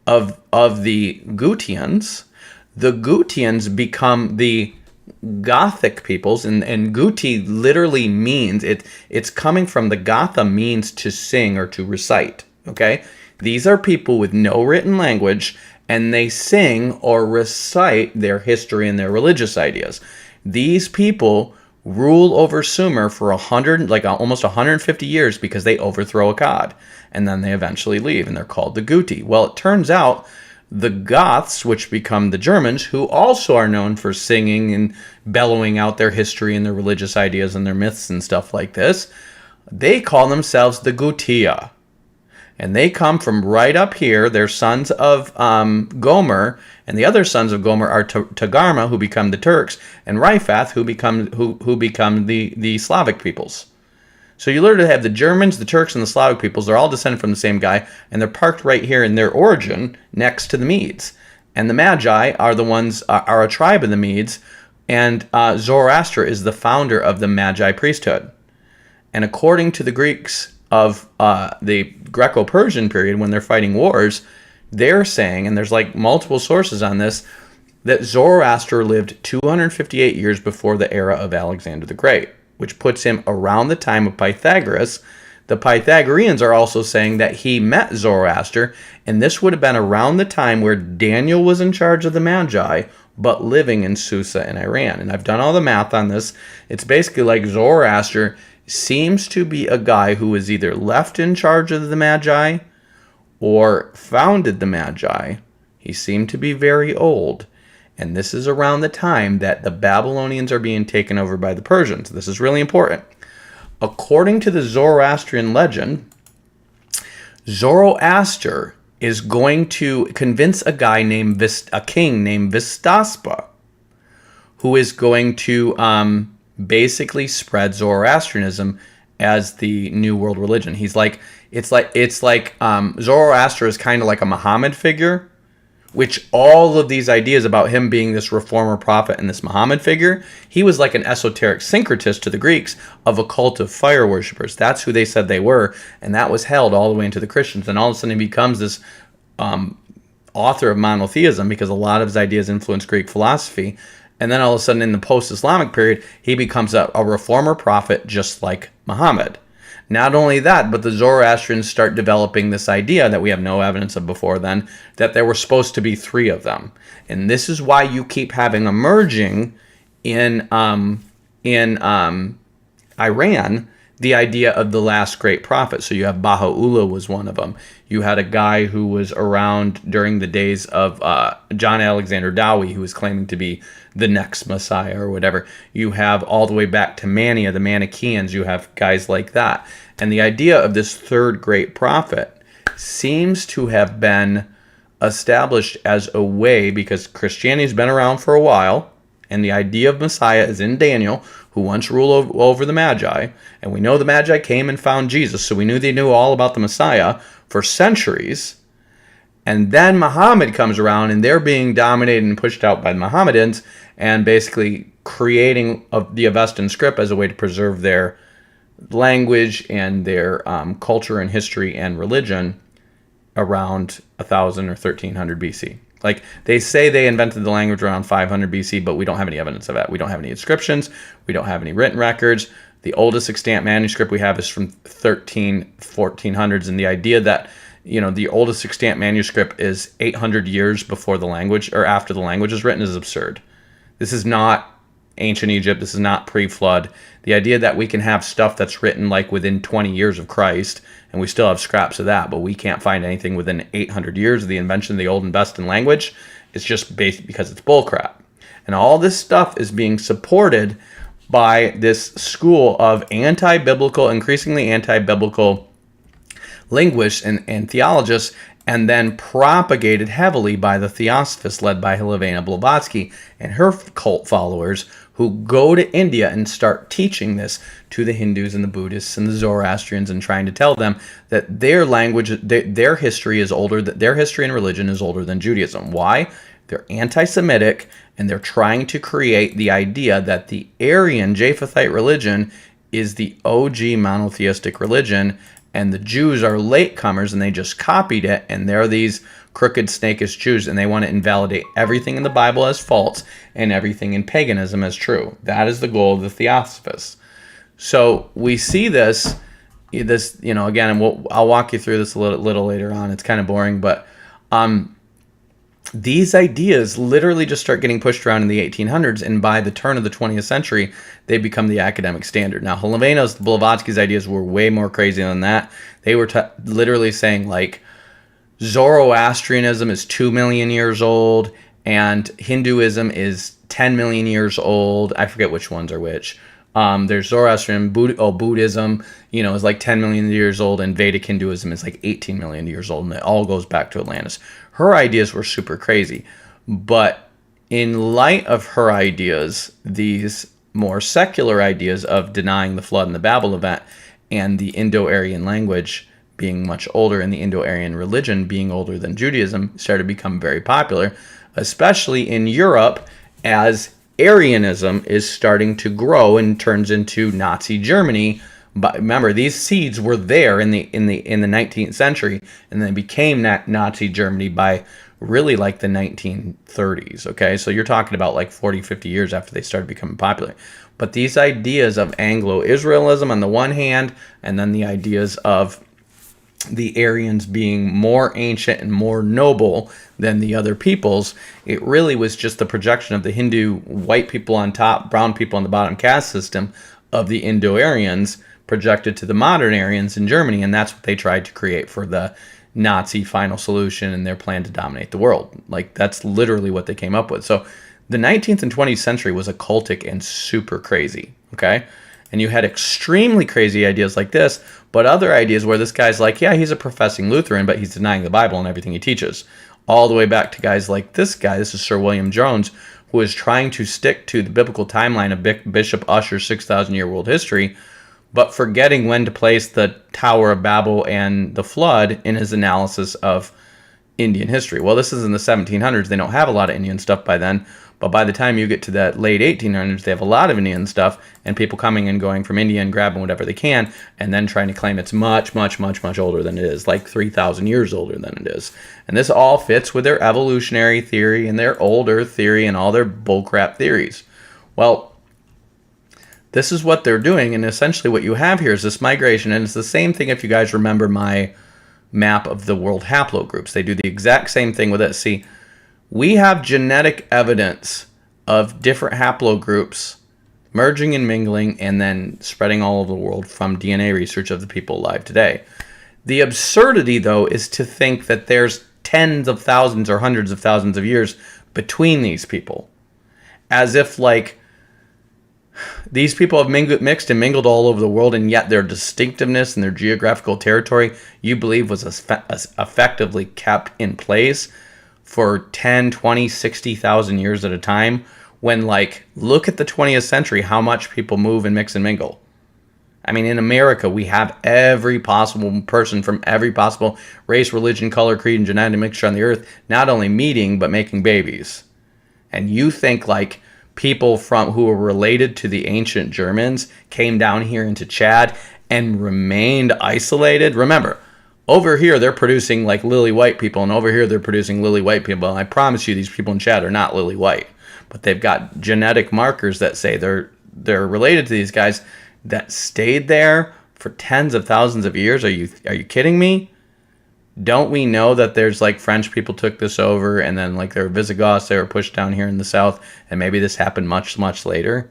of the Gutians. The Gutians become the Gothic peoples, and Guti literally means, it's coming from the Gatha means to sing or to recite, okay? These are people with no written language, and they sing or recite their history and their religious ideas. These people rule over Sumer for almost 150 years because they overthrow a god, and then they eventually leave, and they're called the Guti. Well, it turns out the Goths, which become the Germans, who also are known for singing and bellowing out their history and their religious ideas and their myths and stuff like this, they call themselves the Gutia. And they come from right up here. They're sons of Gomer, and the other sons of Gomer are Togarma, who become the Turks, and Rifath, who become the Slavic peoples. So you literally have the Germans, the Turks, and the Slavic peoples. They're all descended from the same guy, and they're parked right here in their origin next to the Medes. And the Magi are a tribe of the Medes, and Zoroaster is the founder of the Magi priesthood. And according to the Greeks of the Greco-Persian period, when they're fighting wars, they're saying, and there's like multiple sources on this, that Zoroaster lived 258 years before the era of Alexander the Great, which puts him around the time of Pythagoras. The Pythagoreans are also saying that he met Zoroaster, and this would have been around the time where Daniel was in charge of the Magi, but living in Susa in Iran. And I've done all the math on this. It's basically like Zoroaster seems to be a guy who was either left in charge of the Magi or founded the Magi. He seemed to be very old. And this is around the time that the Babylonians are being taken over by the Persians. This is really important. According to the Zoroastrian legend, Zoroaster is going to convince a king named Vistaspa, who is going to basically spread Zoroastrianism as the new world religion. It's like Zoroaster is kind of like a Muhammad figure, which all of these ideas about him being this reformer prophet and this Muhammad figure, he was like an esoteric syncretist to the Greeks of a cult of fire worshippers. That's who they said they were, and that was held all the way into the Christians. And all of a sudden he becomes this author of monotheism because a lot of his ideas influenced Greek philosophy. And then all of a sudden in the post-Islamic period, he becomes a reformer prophet just like Muhammad. Not only that, but the Zoroastrians start developing this idea that we have no evidence of before then, that there were supposed to be three of them. And this is why you keep having emerging in Iran the idea of the last great prophet. So you have Baha'u'llah was one of them. You had a guy who was around during the days of John Alexander Dowie, who was claiming to be the next Messiah or whatever. You have all the way back to Mania, the Manichaeans. You have guys like that. And the idea of this third great prophet seems to have been established as a way, because Christianity's been around for a while, and the idea of Messiah is in Daniel, who once ruled over the Magi. And we know the Magi came and found Jesus, so we knew they knew all about the Messiah for centuries. And then Muhammad comes around, and they're being dominated and pushed out by the Mohammedans, and basically creating the Avestan script as a way to preserve their language and their culture and history and religion around 1000 or 1300 BC. Like, they say they invented the language around 500 BC, but we don't have any evidence of that. We don't have any inscriptions. We don't have any written records. The oldest extant manuscript we have is from 1400s, and the idea that, you know, the oldest extant manuscript is 800 years before the language or after the language is written is absurd. This is not ancient Egypt. This is not pre-flood. The idea that we can have stuff that's written like within 20 years of Christ, and we still have scraps of that, but we can't find anything within 800 years of the invention of the Old and Avestan language, it's just based because it's bullcrap. And all this stuff is being supported by this school of anti-biblical, increasingly anti-biblical linguists and theologists, and then propagated heavily by the Theosophists led by Helena Blavatsky and her cult followers, who go to India and start teaching this to the Hindus and the Buddhists and the Zoroastrians, and trying to tell them that their language, their history is older, that their history and religion is older than Judaism. Why? They're anti-Semitic, and they're trying to create the idea that the Aryan Japhethite religion is the OG monotheistic religion, and the Jews are latecomers, and they just copied it, and they're these crooked, snakish Jews, and they want to invalidate everything in the Bible as false and everything in paganism as true. That is the goal of the Theosophists. So we see this, again, and I'll walk you through this a little later on. It's kind of boring, but these ideas literally just start getting pushed around in the 1800s, and by the turn of the 20th century, they become the academic standard. Now, Blavatsky's ideas were way more crazy than that. They were literally saying, like, Zoroastrianism is 2 million years old, and Hinduism is 10 million years old. I forget which ones are which. There's Zoroastrian, Buddhism, is like 10 million years old, and Vedic Hinduism is like 18 million years old, and it all goes back to Atlantis. Her ideas were super crazy, but in light of her ideas, these more secular ideas of denying the flood and the Babel event, and the Indo-Aryan language being much older, and the Indo-Aryan religion being older than Judaism, started to become very popular, especially in Europe, as Aryanism is starting to grow and turns into Nazi Germany. But remember, these seeds were there in the 19th century, and then became Nazi Germany by really like the 1930s. Okay, so you're talking about like 40, 50 years after they started becoming popular. But these ideas of Anglo-Israelism on the one hand, and then the ideas of the Aryans being more ancient and more noble than the other peoples, it really was just the projection of the Hindu white people on top, brown people on the bottom caste system of the Indo-Aryans projected to the modern Aryans in Germany, and that's what they tried to create for the Nazi final solution and their plan to dominate the world. Like, that's literally what they came up with. So the 19th and 20th century was occultic and super crazy, okay? And you had extremely crazy ideas like this, but other ideas where this guy's like, yeah, he's a professing Lutheran, but he's denying the Bible and everything he teaches. All the way back to guys like this guy, this is Sir William Jones, who is trying to stick to the biblical timeline of Bishop Ussher's 6,000-year world history, but forgetting when to place the Tower of Babel and the flood in his analysis of Indian history. Well, this is in the 1700s. They don't have a lot of Indian stuff by then, but by the time you get to the late 1800s, they have a lot of Indian stuff, and people coming and going from India and grabbing whatever they can, and then trying to claim it's much, much, much, much older than it is, like 3,000 years older than it is. And this all fits with their evolutionary theory and their older theory and all their bullcrap theories. Well, this is what they're doing, and essentially what you have here is this migration, and it's the same thing if you guys remember my map of the world haplogroups. They do the exact same thing with it. See, we have genetic evidence of different haplogroups merging and mingling and then spreading all over the world from DNA research of the people alive today. The absurdity, though, is to think that there's tens of thousands or hundreds of thousands of years between these people. As if, like, these people have mixed and mingled all over the world, and yet their distinctiveness and their geographical territory, you believe, was effectively kept in place for 10, 20, 60,000 years at a time, when, like, look at the 20th century, how much people move and mix and mingle. I mean, in America, we have every possible person from every possible race, religion, color, creed, and genetic mixture on the earth, not only meeting, but making babies. And you think, like, people who were related to the ancient Germans came down here into Chad and remained isolated? Remember, over here they're producing like lily white people, and over here they're producing lily white people. And I promise you, these people in Chad are not lily white, but they've got genetic markers that say they're related to these guys that stayed there for tens of thousands of years. Are you kidding me? Don't we know that there's like French people took this over, and then like there were Visigoths, they were pushed down here in the south, and maybe this happened much, much later?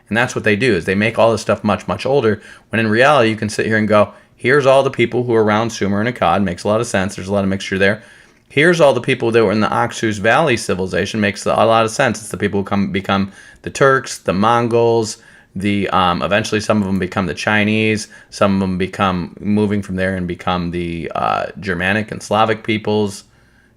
And that's what they do, is they make all this stuff much, much older, when in reality you can sit here and go, here's all the people who were around Sumer and Akkad, makes a lot of sense, there's a lot of mixture there. Here's all the people that were in the Oxus Valley civilization, makes a lot of sense. It's the people who become the Turks, the Mongols, eventually some of them become the Chinese, some of them become moving from there and become the Germanic and Slavic peoples.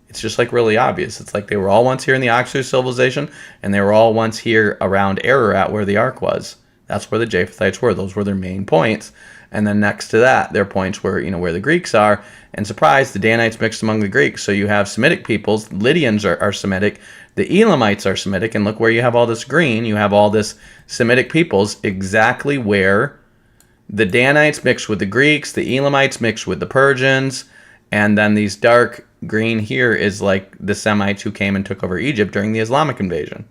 It's just like really obvious. It's like they were all once here in the Oxford civilization, and they were all once here around Ararat where the Ark was. That's where the Japhethites were. Those were their main points. And then next to that, their points were, where the Greeks are. And surprise, the Danites mixed among the Greeks. So you have Semitic peoples. Lydians are Semitic. The Elamites are Semitic. And look where you have all this green. You have all this Semitic peoples exactly where the Danites mixed with the Greeks, the Elamites mixed with the Persians, and then these dark green here is like the Semites who came and took over Egypt during the Islamic invasion.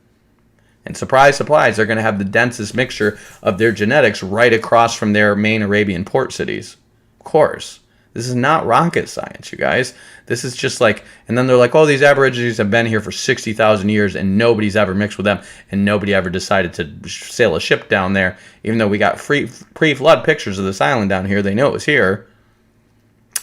And surprise, surprise, they're going to have the densest mixture of their genetics right across from their main Arabian port cities. Of course. This is not rocket science, you guys. This is just like, and then they're like, oh, these Aborigines have been here for 60,000 years and nobody's ever mixed with them and nobody ever decided to sail a ship down there. Even though we got pre-flood pictures of this island down here, they know it was here.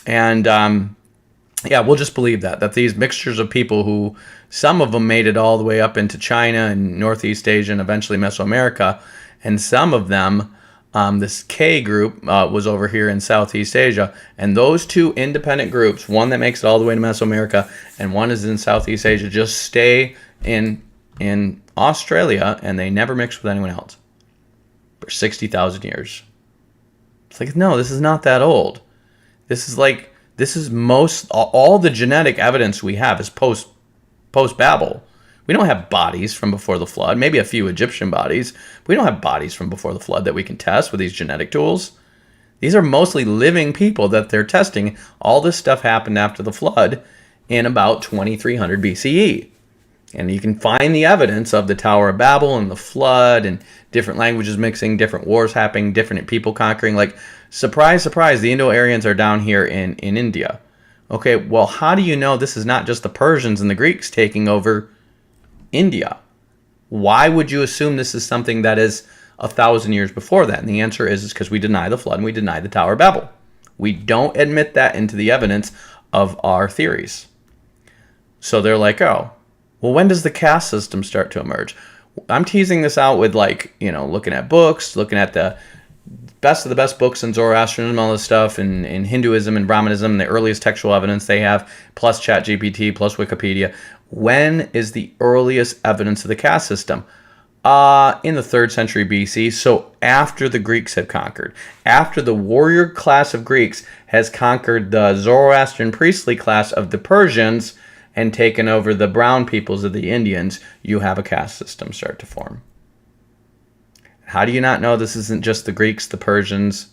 And yeah, we'll just believe that these mixtures of people who, some of them made it all the way up into China and Northeast Asia and eventually Mesoamerica, and some of them, this K group was over here in Southeast Asia, and those two independent groups, one that makes it all the way to Mesoamerica and one is in Southeast Asia, just stay in Australia and they never mix with anyone else for 60,000 years. It's like, no, this is not that old. This is most all the genetic evidence we have is post Babel. We don't have bodies from before the flood, maybe a few Egyptian bodies. We don't have bodies from before the flood that we can test with these genetic tools. These are mostly living people that they're testing. All this stuff happened after the flood in about 2300 BCE. And you can find the evidence of the Tower of Babel and the flood and different languages mixing, different wars happening, different people conquering. Like, surprise, surprise, the Indo-Aryans are down here in India. Okay, well, how do you know this is not just the Persians and the Greeks taking over India? Why would you assume this is something that is 1,000 years before that? And the answer is because we deny the flood and we deny the Tower of Babel. We don't admit that into the evidence of our theories. So they're like, oh, well, when does the caste system start to emerge? I'm teasing this out with, like, looking at books, looking at the best of the best books in Zoroastrianism, all this stuff, in Hinduism and Brahmanism, the earliest textual evidence they have, plus ChatGPT, plus Wikipedia. When is the earliest evidence of the caste system? In the 3rd century BC, so after the Greeks had conquered. After the warrior class of Greeks has conquered the Zoroastrian priestly class of the Persians and taken over the brown peoples of the Indians, you have a caste system start to form. How do you not know this isn't just the Greeks, the Persians,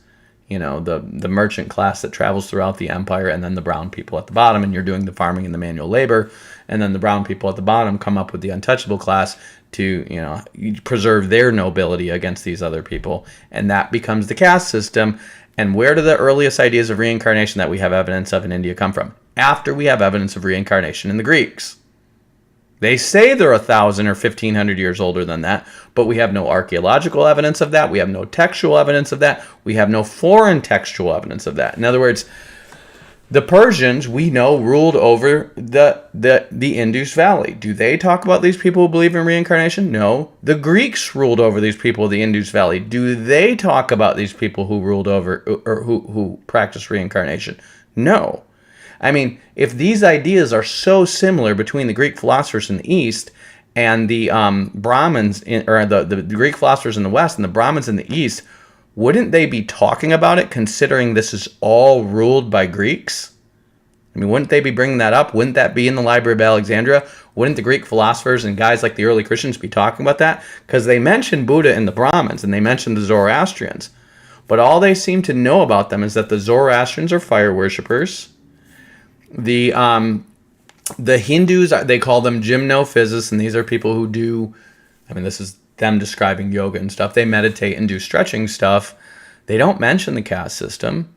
the merchant class that travels throughout the empire, and then the brown people at the bottom, and you're doing the farming and the manual labor, and then the brown people at the bottom come up with the untouchable class to, preserve their nobility against these other people, and that becomes the caste system. And where do the earliest ideas of reincarnation that we have evidence of in India come from? After we have evidence of reincarnation in the Greeks. They say they're 1,000 or 1,500 years older than that, but we have no archaeological evidence of that. We have no textual evidence of that. We have no foreign textual evidence of that. In other words, the Persians, we know, ruled over the Indus Valley. Do they talk about these people who believe in reincarnation? No. The Greeks ruled over these people of the Indus Valley. Do they talk about these people who ruled over or who practice reincarnation? No. I mean, if these ideas are so similar between the Greek philosophers in the East and the Brahmins, or the Greek philosophers in the West and the Brahmins in the East, wouldn't they be talking about it, considering this is all ruled by Greeks? I mean, wouldn't they be bringing that up? Wouldn't that be in the Library of Alexandria? Wouldn't the Greek philosophers and guys like the early Christians be talking about that? Because they mention Buddha and the Brahmins, and they mention the Zoroastrians. But all they seem to know about them is that the Zoroastrians are fire worshippers. The Hindus, they call them gymnophysicists, and these are people who do, this is them describing yoga and stuff. They meditate and do stretching stuff. They don't mention the caste system.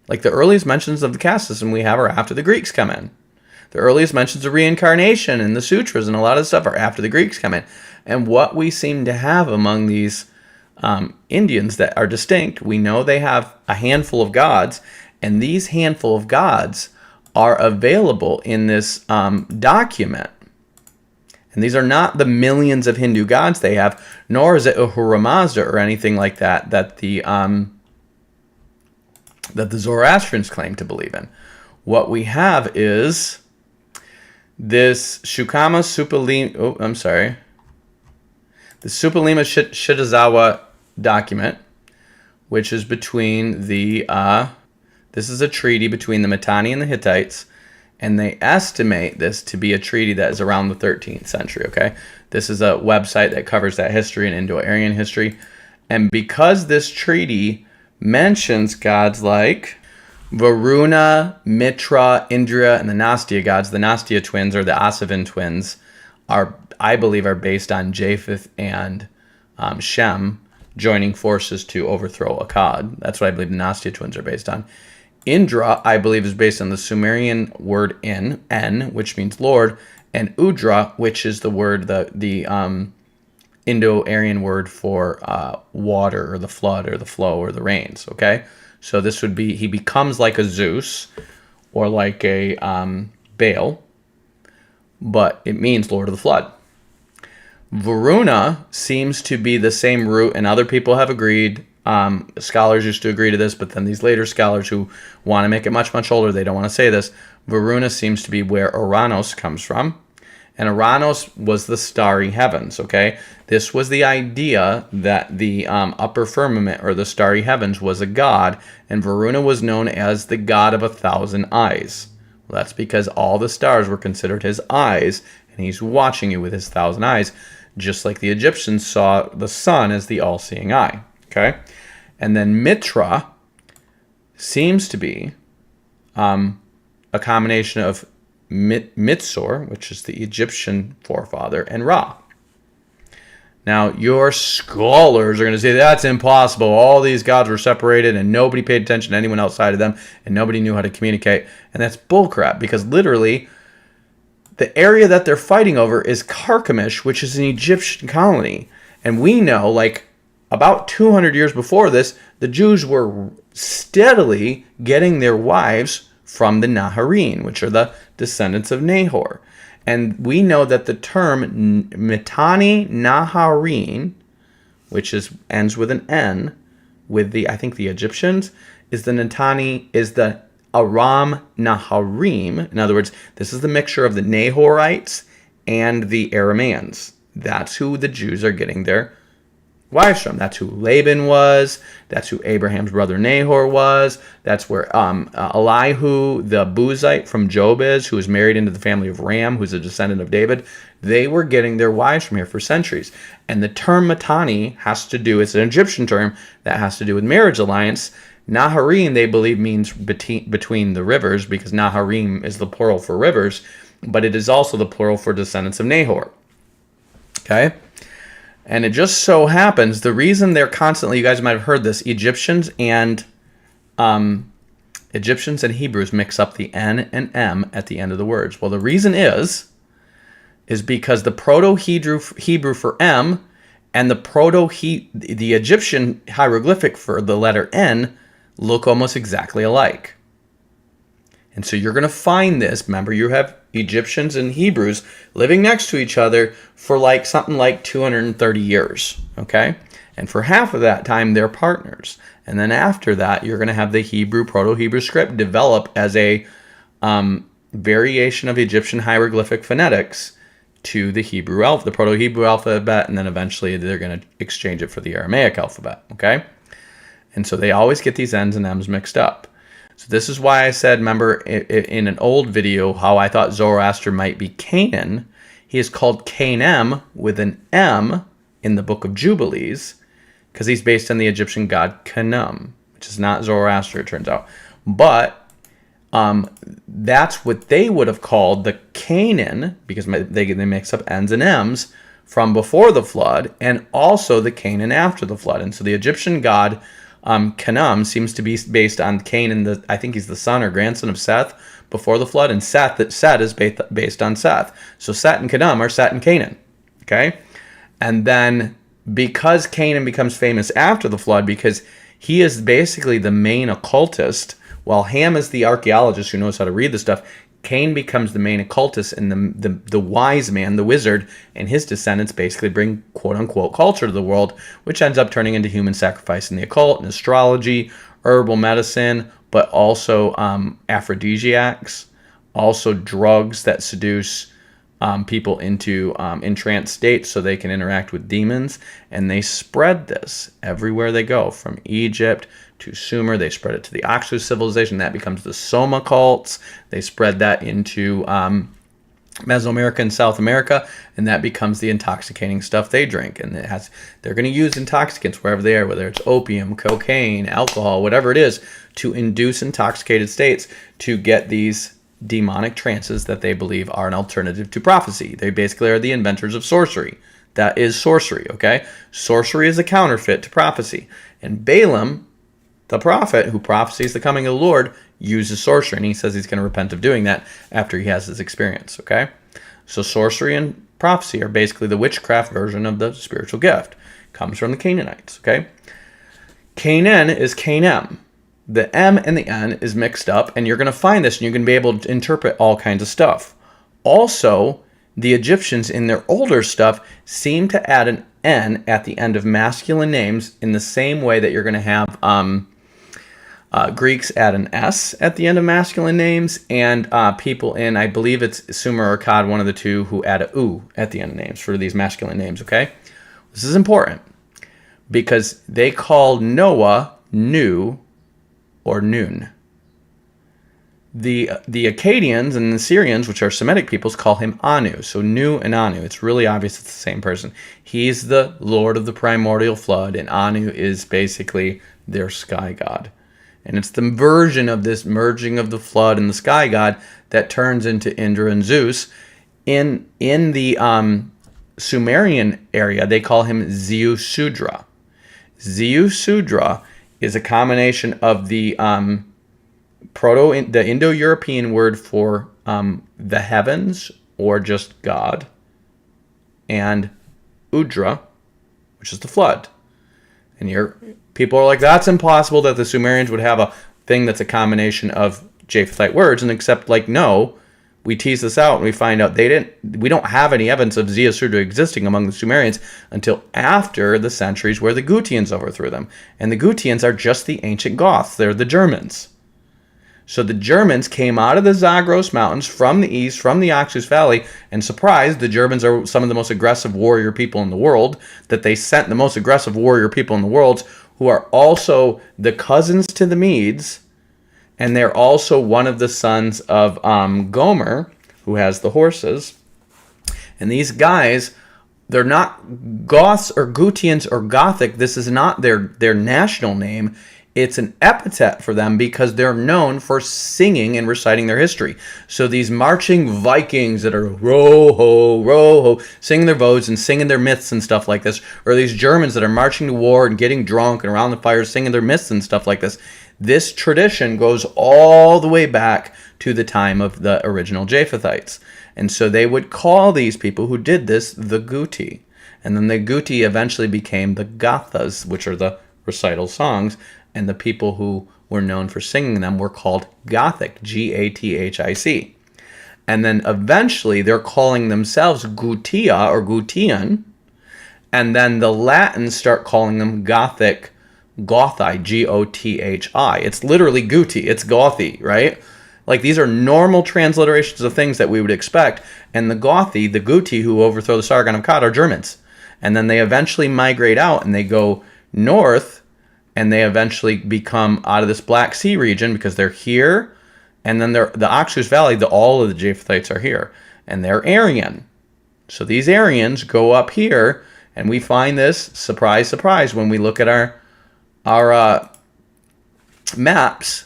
Like, the earliest mentions of the caste system we have are after the Greeks come in. The earliest mentions of reincarnation and the sutras and a lot of stuff are after the Greeks come in. And what we seem to have among these Indians that are distinct, we know they have a handful of gods, and these handful of gods are available in this document. And these are not the millions of Hindu gods they have, nor is it Ahura Mazda or anything like that the Zoroastrians claim to believe in. What we have is This Shukama Supalima, the Supalima Shidazawa document, which is between the, this is a treaty between the Mitanni and the Hittites, and they estimate this to be a treaty that is around the 13th century, okay? This is a website that covers that history and Indo-Aryan history. And because this treaty mentions gods like Varuna, Mitra, Indra, and the Nastya gods, the Nastya twins or the Asavin twins I believe are based on Japheth and Shem joining forces to overthrow Akkad. That's what I believe the Nastya twins are based on. Indra, I believe, is based on the Sumerian word En, which means Lord, and Udra, which is the word, the Indo-Aryan word for water or the flood or the flow or the rains, okay? So this would be, he becomes like a Zeus or like a Baal, but it means Lord of the Flood. Varuna seems to be the same root, and other people have agreed. Scholars used to agree to this, but then these later scholars who want to make it much, much older, they don't want to say this. Varuna seems to be where Uranus comes from. And Uranus was the starry heavens, okay? This was the idea that the upper firmament or the starry heavens was a god, and Varuna was known as the god of 1,000 eyes. Well, that's because all the stars were considered his eyes, and he's watching you with his 1,000 eyes, just like the Egyptians saw the sun as the all-seeing eye, okay? And then Mitra seems to be a combination of Mitsor, which is the Egyptian forefather, and Ra. Now, your scholars are going to say that's impossible. All these gods were separated and nobody paid attention to anyone outside of them and nobody knew how to communicate. And that's bullcrap, because literally the area that they're fighting over is Carchemish, which is an Egyptian colony. And we know, like, about 200 years before this, the Jews were steadily getting their wives from the Naharine, which are the descendants of Nahor. And we know that the term Mitanni Naharine, which ends with an N, with the, I think, the Egyptians, is the Aram Naharim. In other words, this is the mixture of the Nahorites and the Arameans. That's who the Jews are getting their wives from. That's who Laban was. That's who Abraham's brother Nahor was. That's where Elihu, the Buzite from Job is, who is married into the family of Ram, who's a descendant of David. They were getting their wives from here for centuries. And the term Mitanni has to do, it's an Egyptian term that has to do with marriage alliance. Naharim, they believe, means between the rivers, because Naharim is the plural for rivers, but it is also the plural for descendants of Nahor. Okay? And it just so happens, the reason they're constantly, you guys might have heard this, Egyptians and Hebrews mix up the N and M at the end of the words. Well, the reason is because the Proto-Hebrew for M and the Egyptian hieroglyphic for the letter N look almost exactly alike. And so you're going to find this. Remember, you have Egyptians and Hebrews living next to each other for something like 230 years, okay? And for half of that time, they're partners. And then after that, you're going to have the Proto-Hebrew script develop as a variation of Egyptian hieroglyphic phonetics to the the Proto-Hebrew alphabet, and then eventually they're going to exchange it for the Aramaic alphabet, okay? And so they always get these N's and M's mixed up. So this is why I said, remember, in an old video, how I thought Zoroaster might be Canaan. He is called Canem with an M in the Book of Jubilees, because he's based on the Egyptian god Khnum, which is not Zoroaster, it turns out. But that's what they would have called the Canaan, because they mix up N's and M's from before the flood, and also the Canaan after the flood. And so the Egyptian god Khnum seems to be based on Canaan. I think he's the son or grandson of Seth before the flood, and Set is based on Seth. So Set and Khnum are Set and Canaan. Okay? And then because Canaan becomes famous after the flood, because he is basically the main occultist, while Ham is the archaeologist who knows how to read the stuff, Cain becomes the main occultist, and the wise man, the wizard, and his descendants basically bring quote-unquote culture to the world, which ends up turning into human sacrifice in the occult and astrology, herbal medicine, but also aphrodisiacs, also drugs that seduce people into entranced states so they can interact with demons. And they spread this everywhere they go, from Egypt to Sumer. They spread it to the Oxus civilization. That becomes the Soma cults. They spread that into Mesoamerica and South America, and that becomes the intoxicating stuff they drink. And they're going to use intoxicants wherever they are, whether it's opium, cocaine, alcohol, whatever it is, to induce intoxicated states to get these demonic trances that they believe are an alternative to prophecy. They basically are the inventors of sorcery. That is sorcery, okay? Sorcery is a counterfeit to prophecy. And Balaam, the prophet who prophesies the coming of the Lord, uses sorcery, and he says he's going to repent of doing that after he has his experience, okay? So sorcery and prophecy are basically the witchcraft version of the spiritual gift. Comes from the Canaanites, okay? Canaan is Canem. The M and the N is mixed up, and you're going to find this, and you're going to be able to interpret all kinds of stuff. Also, the Egyptians in their older stuff seem to add an N at the end of masculine names in the same way that you're going to have Greeks add an S at the end of masculine names, and people in, I believe it's Sumer or Akkad, one of the two, who add a U at the end of names for these masculine names, okay? This is important because they call Noah Nu or Nun. The Akkadians and the Syrians, which are Semitic peoples, call him Anu. So Nu and Anu. It's really obvious it's the same person. He's the Lord of the primordial flood, and Anu is basically their sky god. And it's the version of this merging of the flood and the sky god that turns into Indra and Zeus. In the Sumerian area, they call him Ziusudra. Ziusudra is a combination of the Indo-European word for the heavens, or just God, and Udra, which is the flood. And people are like, that's impossible that the Sumerians would have a thing that's a combination of Japhethite words, and except, like, no, we tease this out and we find out we don't have any evidence of Ziusudra existing among the Sumerians until after the centuries where the Gutians overthrew them. And the Gutians are just the ancient Goths. They're the Germans. So the Germans came out of the Zagros Mountains from the east, from the Oxus Valley, and surprised, the Germans are some of the most aggressive warrior people in the world, that they sent the most aggressive warrior people in the world, who are also the cousins to the Medes, and they're also one of the sons of Gomer, who has the horses. And these guys, they're not Goths or Gutians or Gothic. This is not their national name. It's an epithet for them because they're known for singing and reciting their history. So these marching Vikings that are ro-ho, ro-ho, singing their vows and singing their myths and stuff like this, or these Germans that are marching to war and getting drunk and around the fire singing their myths and stuff like this, this tradition goes all the way back to the time of the original Japhethites. And so they would call these people who did this the Guti. And then the Guti eventually became the Gathas, which are the recital songs. And the people who were known for singing them were called Gothic, G-A-T-H-I-C. And then eventually they're calling themselves Gutia or Gutian. And then the Latins start calling them Gothic, Gothi, G-O-T-H-I. It's literally Guti, it's Gothi, right? Like, these are normal transliterations of things that we would expect. And the Gothi, the Guti who overthrow the Sargon of Akkad, are Germans. And then they eventually migrate out and they go north, and they eventually become out of this Black Sea region because they're here. And then the Oxus Valley, all of the Japhethites are here. And they're Aryan. So these Aryans go up here, and we find this, surprise, surprise, when we look at our maps,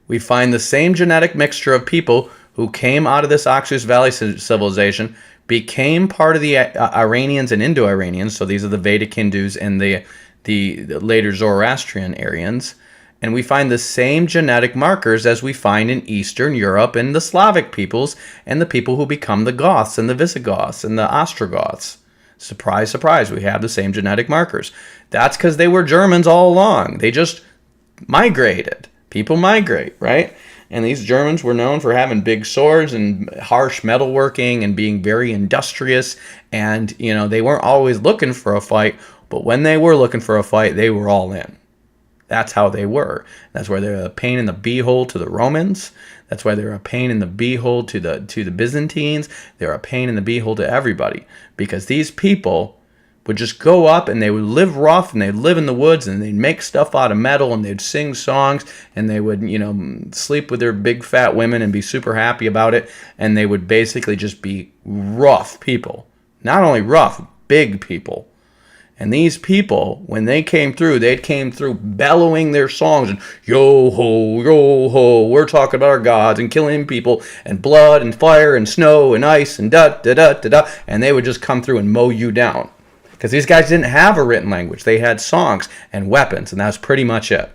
we find the same genetic mixture of people who came out of this Oxus Valley civilization, became part of the Iranians and Indo-Iranians. So these are the Vedic Hindus and the later Zoroastrian Aryans. And we find the same genetic markers as we find in Eastern Europe and the Slavic peoples and the people who become the Goths and the Visigoths and the Ostrogoths. Surprise, surprise, we have the same genetic markers. That's because they were Germans all along. They just migrated. People migrate, right? And these Germans were known for having big swords and harsh metalworking and being very industrious. And, they weren't always looking for a fight, but when they were looking for a fight, they were all in. That's how they were. That's why they're a pain in the beehole to the Romans. That's why they're a pain in the beehole to the Byzantines. They're a pain in the beehole to everybody, because these people would just go up and they would live rough, and they'd live in the woods, and they'd make stuff out of metal, and they'd sing songs, and they would, sleep with their big fat women and be super happy about it. And they would basically just be rough people. Not only rough, big people. And these people, when they came through, bellowing their songs and yo ho, we're talking about our gods and killing people and blood and fire and snow and ice and da da da da da. And they would just come through and mow you down. Because these guys didn't have a written language. They had songs and weapons, and that's pretty much it.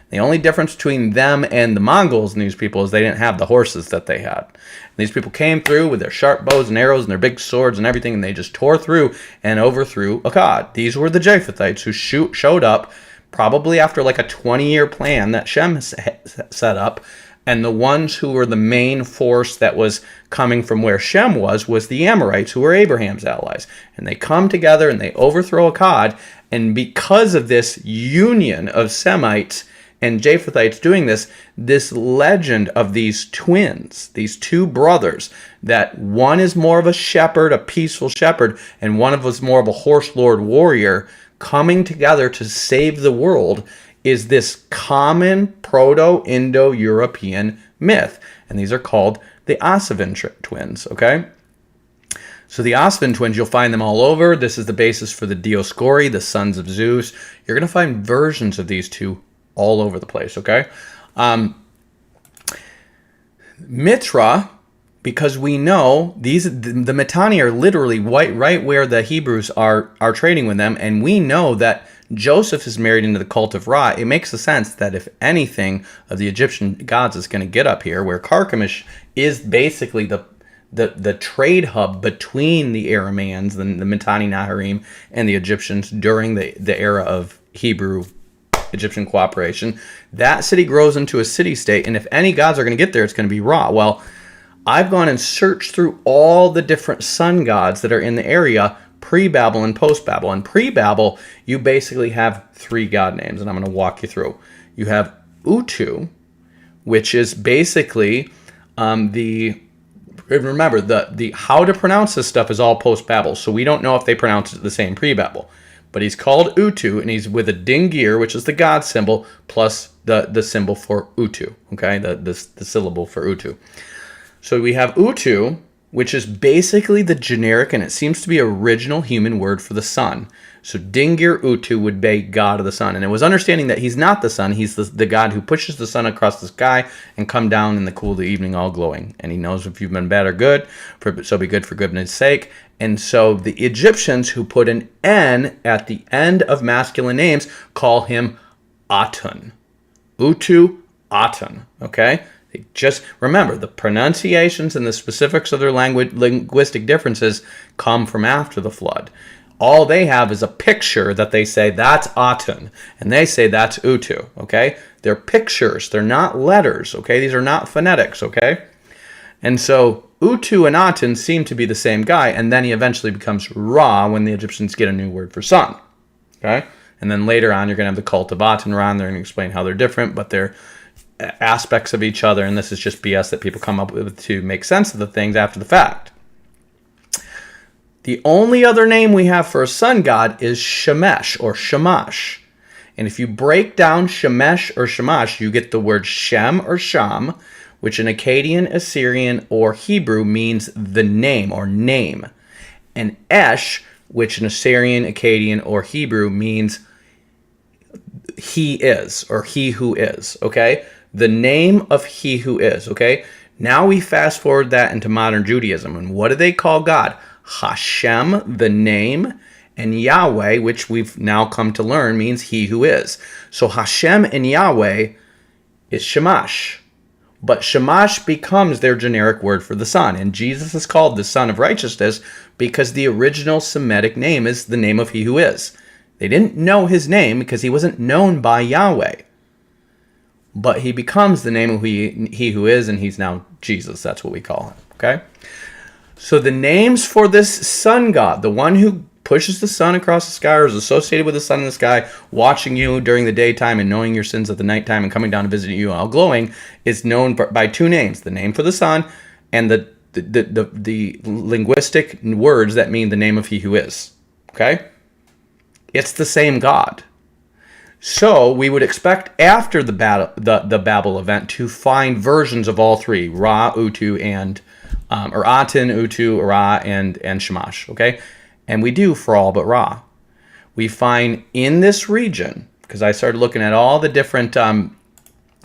The only difference between them and the Mongols and these people is they didn't have the horses that they had. And these people came through with their sharp bows and arrows and their big swords and everything, and they just tore through and overthrew Akkad. These were the Japhethites who showed up probably after like a 20-year plan that Shem set up. And the ones who were the main force that was coming from where Shem was the Amorites, who were Abraham's allies. And they come together and they overthrow Akkad. And because of this union of Semites and Japhethites doing this legend of these twins, these two brothers, that one is more of a shepherd, a peaceful shepherd, and one of us more of a horse lord warrior, coming together to save the world, is this common Proto-Indo-European myth. And these are called the Asavin twins, okay? So the Asavin twins, you'll find them all over. This is the basis for the Dioscuri, the sons of Zeus. You're going to find versions of these two all over the place, okay? Mitra, because we know the Mitanni are literally right where the Hebrews are trading with them, and we know that Joseph is married into the cult of Ra. It makes sense that if anything of the Egyptian gods is going to get up here, where Carchemish is basically the trade hub between the Aramaeans, the Mitanni Naharim, and the Egyptians during the era of Hebrew-Egyptian cooperation, that city grows into a city-state, and if any gods are going to get there, it's going to be Ra. Well, I've gone and searched through all the different sun gods that are in the area, pre-Babel and post-Babel. And pre-Babel, you basically have three god names, and I'm going to walk you through. You have Utu, which is basically remember, the how to pronounce this stuff is all post-Babel, so we don't know if they pronounce it the same pre-Babel. But he's called Utu, and he's with a dingir, which is the god symbol, plus the symbol for Utu, okay, the syllable for Utu. So we have Utu, which is basically the generic, and it seems to be original human word for the sun. So Dingir Utu would be god of the sun. And it was understanding that he's not the sun, he's the god who pushes the sun across the sky and come down in the cool of the evening all glowing. And he knows if you've been bad or good, so be good for goodness sake. And so the Egyptians, who put an N at the end of masculine names, call him Aten. Utu Aten, okay? Just remember, the pronunciations and the specifics of their linguistic differences come from after the flood. All they have is a picture that they say, that's Aten, and they say that's Utu, okay? They're pictures, they're not letters, okay? These are not phonetics, okay? And so Utu and Aten seem to be the same guy, and then he eventually becomes Ra when the Egyptians get a new word for sun, okay? And then later on, you're going to have the cult of Aten-Ra, and they're going to explain how they're different, but they're aspects of each other, and this is just BS that people come up with to make sense of the things after the fact. The only other name we have for a sun god is Shemesh or Shamash. And if you break down Shemesh or Shamash, you get the word Shem or Sham, which in Akkadian, Assyrian, or Hebrew means the name or name. And Esh, which in Assyrian, Akkadian, or Hebrew means he is, or he who is, okay? The name of he who is, okay? Now we fast forward that into modern Judaism. And what do they call God? Hashem, the name, and Yahweh, which we've now come to learn means he who is. So Hashem and Yahweh is Shamash. But Shamash becomes their generic word for the sun. And Jesus is called the Son of Righteousness because the original Semitic name is the name of he who is. They didn't know his name because he wasn't known by Yahweh. But he becomes the name of he who is, and he's now Jesus. That's what we call him, okay? So the names for this sun god, the one who pushes the sun across the sky or is associated with the sun in the sky, watching you during the daytime and knowing your sins at the nighttime and coming down to visit you all glowing, is known by two names: the name for the sun and the linguistic words that mean the name of he who is. Okay? It's the same God. So we would expect after the Babel event to find versions of all three: Ra, Utu, and or Aten, Utu, Ra, and Shamash. Okay, and we do for all but Ra. We find in this region, because I started looking at all the different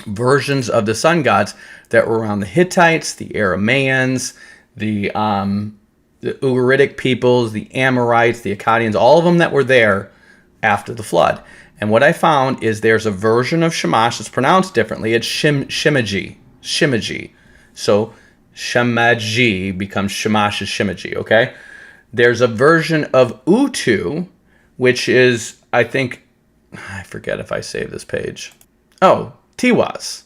versions of the sun gods that were around: the Hittites, the Aramaeans, the Ugaritic peoples, the Amorites, the Akkadians, all of them that were there after the flood. And what I found is there's a version of Shamash that's pronounced differently. It's Shimagi. So Shamaji becomes Shamash's Shimagi, okay? There's a version of Utu, which is, I forget if I saved this page. Oh, Tiwaz.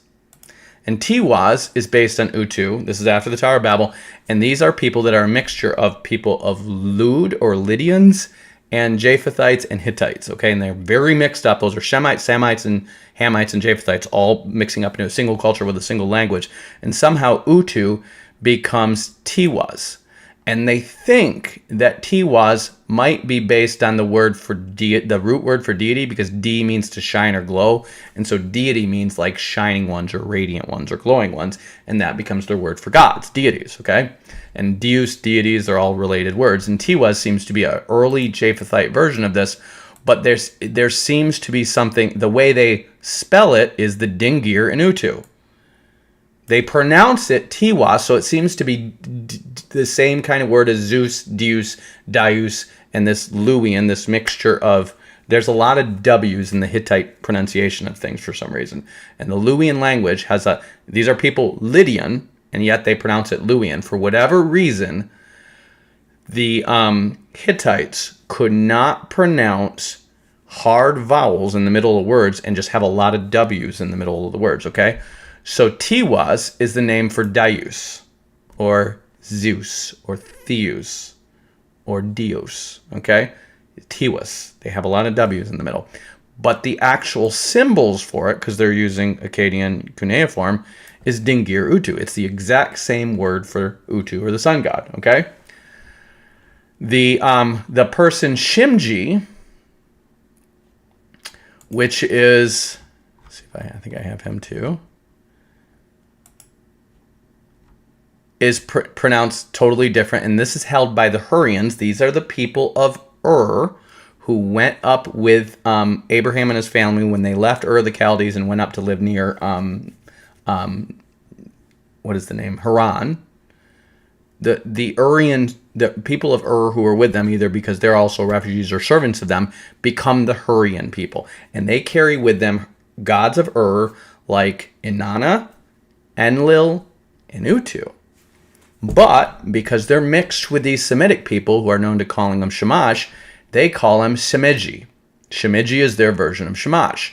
And Tiwaz is based on Utu. This is after the Tower of Babel. And these are people that are a mixture of people of Lud or Lydians and Japhethites and Hittites, okay? And they're very mixed up. Those are Shemites, Samites, and Hamites and Japhethites all mixing up into a single culture with a single language. And somehow Utu becomes Tiwaz. And they think that Tiwaz might be based on the word for the root word for deity, because di means to shine or glow. And so deity means like shining ones or radiant ones or glowing ones. And that becomes their word for gods, deities, okay? And Deus, deities, are all related words. And Tiwaz seems to be an early Japhethite version of this. But there seems to be something, the way they spell it is the Dingir and Utu. They pronounce it Tiwaz, so it seems to be the same kind of word as Zeus, Deus, Dius, and this Luwian, this mixture of, there's a lot of W's in the Hittite pronunciation of things for some reason. And the Luwian language has these are people Lydian, and yet they pronounce it Luwian. For whatever reason, the Hittites could not pronounce hard vowels in the middle of words and just have a lot of W's in the middle of the words, okay? So Tiwaz is the name for Dius, or Zeus, or Theus, or Dios, okay? Tiwaz. They have a lot of W's in the middle. But the actual symbols for it, because they're using Akkadian cuneiform, is Dingir Utu. It's the exact same word for Utu, or the sun god, okay? The person Shimji, which is, let's see if I think I have him too, is pronounced totally different, and this is held by the Hurrians. These are the people of Ur who went up with Abraham and his family when they left Ur of the Chaldees and went up to live near what is the name? Haran. The Urian, the people of Ur who are with them, either because they're also refugees or servants of them, become the Hurrian people, and they carry with them gods of Ur like Inanna, Enlil, and Utu. But because they're mixed with these Semitic people who are known to calling them Shamash, they call him Shemiji. Shemiji is their version of Shamash.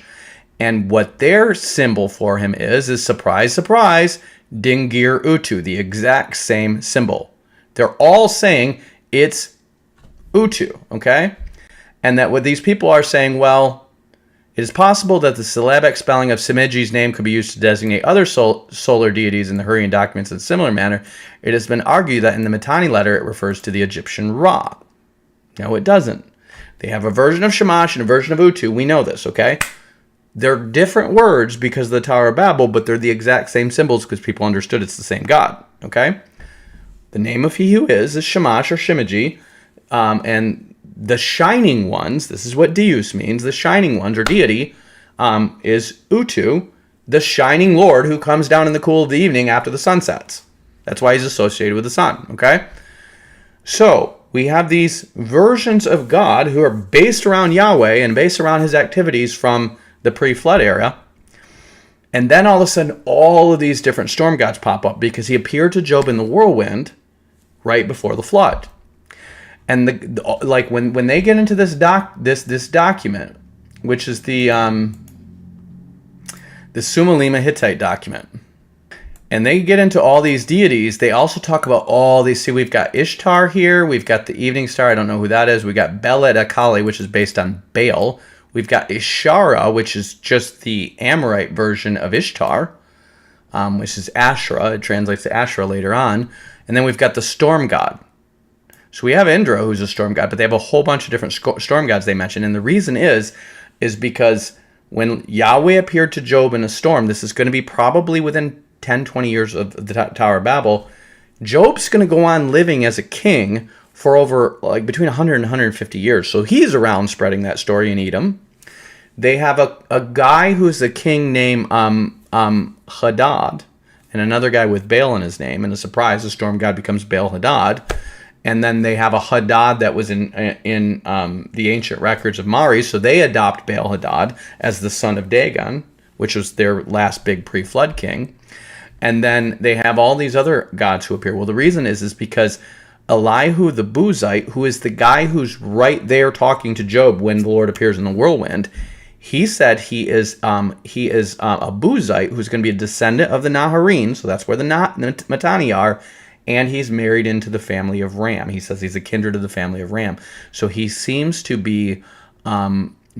And what their symbol for him is surprise, surprise, Dingir Utu, the exact same symbol. They're all saying it's Utu, okay? And that what these people are saying, well, it is possible that the syllabic spelling of Shemiji's name could be used to designate other solar deities in the Hurrian documents in a similar manner. It has been argued that in the Mitanni letter it refers to the Egyptian Ra. No, it doesn't. They have a version of Shamash and a version of Utu. We know this, okay? They're different words because of the Tower of Babel, but they're the exact same symbols because people understood it's the same God, okay? The name of he who is Shamash or Shimiji, and the shining ones, this is what Deus means, the shining ones or deity, is Utu, the shining Lord who comes down in the cool of the evening after the sun sets. That's why he's associated with the sun, okay? So we have these versions of God who are based around Yahweh and based around his activities from the pre-flood era. And then all of a sudden, all of these different storm gods pop up because he appeared to Job in the whirlwind right before the flood. And like when they get into this document, which is the Suma Lima Hittite document, And they get into all these deities. They also talk about all these. See, we've got Ishtar here. We've got the evening star. I don't know who that is. We got Belet Akali, which is based on Baal. We've got Ishara, which is just the Amorite version of Ishtar, which is Asherah. It translates to Asherah later on. And then we've got the storm god. So we have Indra, who's a storm god, but they have a whole bunch of different storm gods they mention. And the reason is because when Yahweh appeared to Job in a storm, this is going to be probably within 10, 20 years of the Tower of Babel, Job's going to go on living as a king for over between 100 and 150 years. So he's around spreading that story in Edom. They have a guy who's a king named Hadad, and another guy with Baal in his name. And a surprise, the storm god becomes Baal Hadad. And then they have a Hadad that was in the ancient records of Mari, so they adopt Baal Hadad as the son of Dagon, which was their last big pre-flood king. And then they have all these other gods who appear. Well, the reason is because Elihu the Buzite, who is the guy who's right there talking to Job when the Lord appears in the whirlwind, he said he is a Buzite who's going to be a descendant of the Naharine, so that's where the Mitanni are, and he's married into the family of Ram. He says he's a kindred of the family of Ram. So he seems to be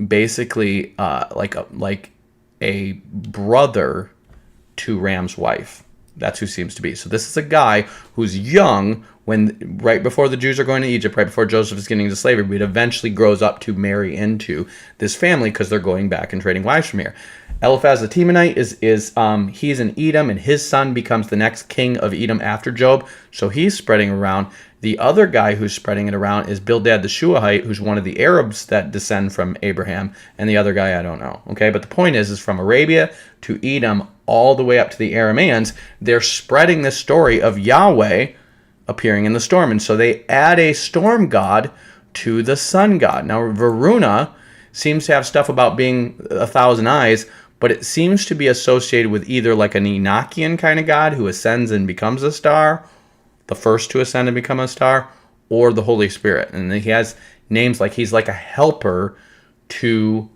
basically like a brother to Ram's wife. That's who seems to be. So this is a guy who's young right before the Jews are going to Egypt, right before Joseph is getting into slavery, but eventually grows up to marry into this family because they're going back and trading wives from here. Eliphaz the Temanite he's in Edom, and his son becomes the next king of Edom after Job. So he's spreading around. The other guy who's spreading it around is Bildad the Shuahite, who's one of the Arabs that descend from Abraham, and the other guy I don't know. Okay, but the point is from Arabia to Edom all the way up to the Arameans, they're spreading this story of Yahweh appearing in the storm. And so they add a storm god to the sun god. Now, Varuna seems to have stuff about being 1,000 eyes, but it seems to be associated with either like an Enochian kind of god who ascends and becomes a star, the first to ascend and become a star, or the Holy Spirit. And he has names like he's like a helper to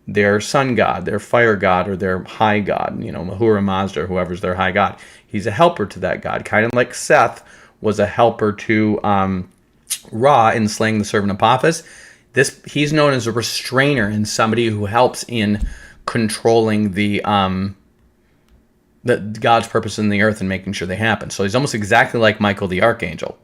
their sun god, their fire god, or their high god, Ahura Mazda, or whoever's their high god. He's a helper to that god, kind of like Seth was a helper to Ra in slaying the servant of Apophis. He's known as a restrainer and somebody who helps in controlling the God's purpose in the earth and making sure they happen. So he's almost exactly like Michael the Archangel,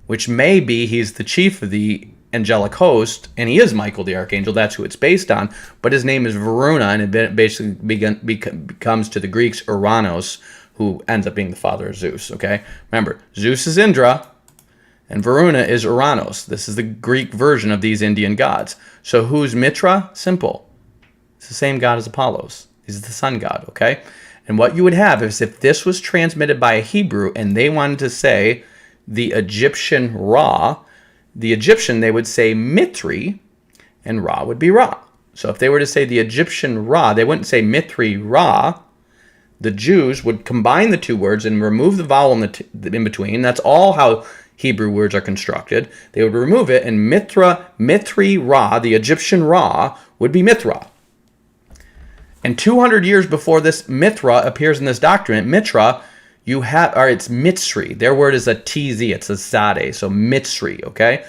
which may be he's the chief of the angelic host, and he is Michael the Archangel. That's who it's based on. But his name is Varuna, and it basically becomes to the Greeks Uranos, who ends up being the father of Zeus. Okay, remember, Zeus is Indra, and Varuna is Uranos. This is the Greek version of these Indian gods. So who's Mitra? Simple. It's the same god as Apollos. He's the sun god, okay? And what you would have is if this was transmitted by a Hebrew and they wanted to say the Egyptian Ra, the Egyptian, they would say Mitri, and Ra would be Ra. So if they were to say the Egyptian Ra, they wouldn't say Mitri Ra. The Jews would combine the two words and remove the vowel in between. That's all how Hebrew words are constructed. They would remove it, and Mitri Ra, the Egyptian Ra, would be Mithra. And 200 years before this Mithra appears in this document, Mitra, it's Mitzri. Their word is a TZ, it's a Zade, so Mitzri, okay?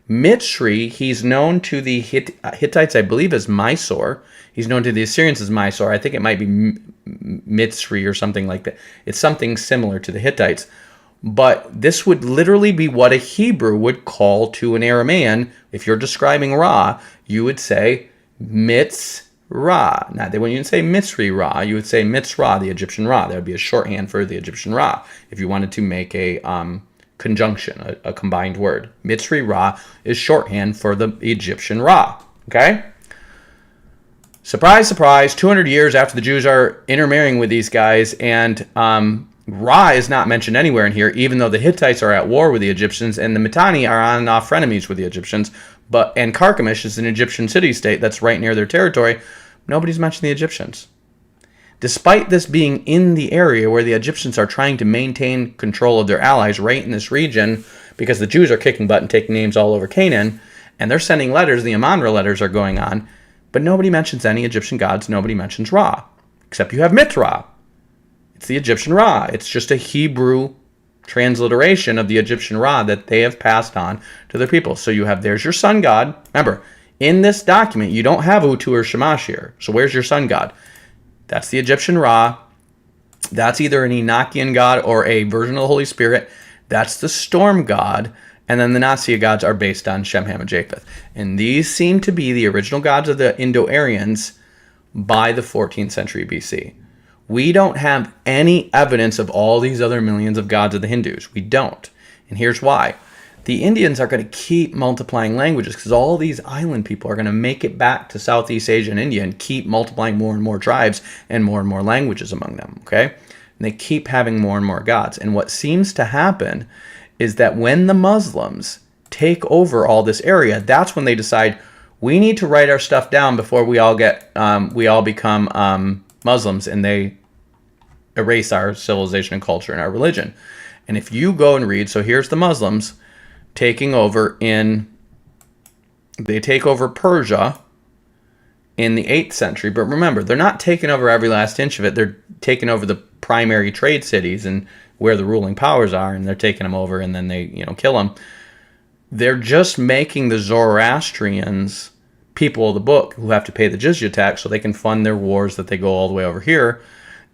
Mitzri, he's known to the Hittites, I believe, as Mysore. He's known to the Assyrians as Mysore. I think it might be Mitzri or something like that. It's something similar to the Hittites. But this would literally be what a Hebrew would call to an Aramaean. If you're describing Ra, you would say Mitz-Ra. Now, they wouldn't even say Mitzri Ra. You would say Mitz-Ra, the Egyptian Ra. That would be a shorthand for the Egyptian Ra if you wanted to make a conjunction, a combined word. Mitzri Ra is shorthand for the Egyptian Ra. Okay? Surprise, surprise, 200 years after the Jews are intermarrying with these guys, and Ra is not mentioned anywhere in here, even though the Hittites are at war with the Egyptians, and the Mitanni are on and off frenemies with the Egyptians, and Carchemish is an Egyptian city-state that's right near their territory. Nobody's mentioned the Egyptians. Despite this being in the area where the Egyptians are trying to maintain control of their allies right in this region, because the Jews are kicking butt and taking names all over Canaan, and they're sending letters, the Amonra letters are going on, but nobody mentions any Egyptian gods, nobody mentions Ra, except you have Mithra. It's the Egyptian Ra. It's just a Hebrew transliteration of the Egyptian Ra that they have passed on to their people. So you have, there's your sun god. Remember, in this document, you don't have Utu or Shamash here. So where's your sun god? That's the Egyptian Ra. That's either an Enochian god or a version of the Holy Spirit. That's the storm god. And then the Nazi gods are based on Shem, Ham, and Japheth. And these seem to be the original gods of the Indo-Aryans by the 14th century BC. We don't have any evidence of all these other millions of gods of the Hindus. We don't. And here's why. The Indians are going to keep multiplying languages because all these island people are going to make it back to Southeast Asia and India and keep multiplying more and more tribes and more languages among them, okay? And they keep having more and more gods. And what seems to happen is that when the Muslims take over all this area, that's when they decide we need to write our stuff down before we all become Muslims, and they erase our civilization and culture and our religion. And if you go and read, so here's the Muslims taking over they take over Persia in the 8th century. But remember, they're not taking over every last inch of it. They're taking over the primary trade cities and where the ruling powers are, and they're taking them over, and then they, kill them. They're just making the Zoroastrians people of the book who have to pay the jizya tax so they can fund their wars that they go all the way over here.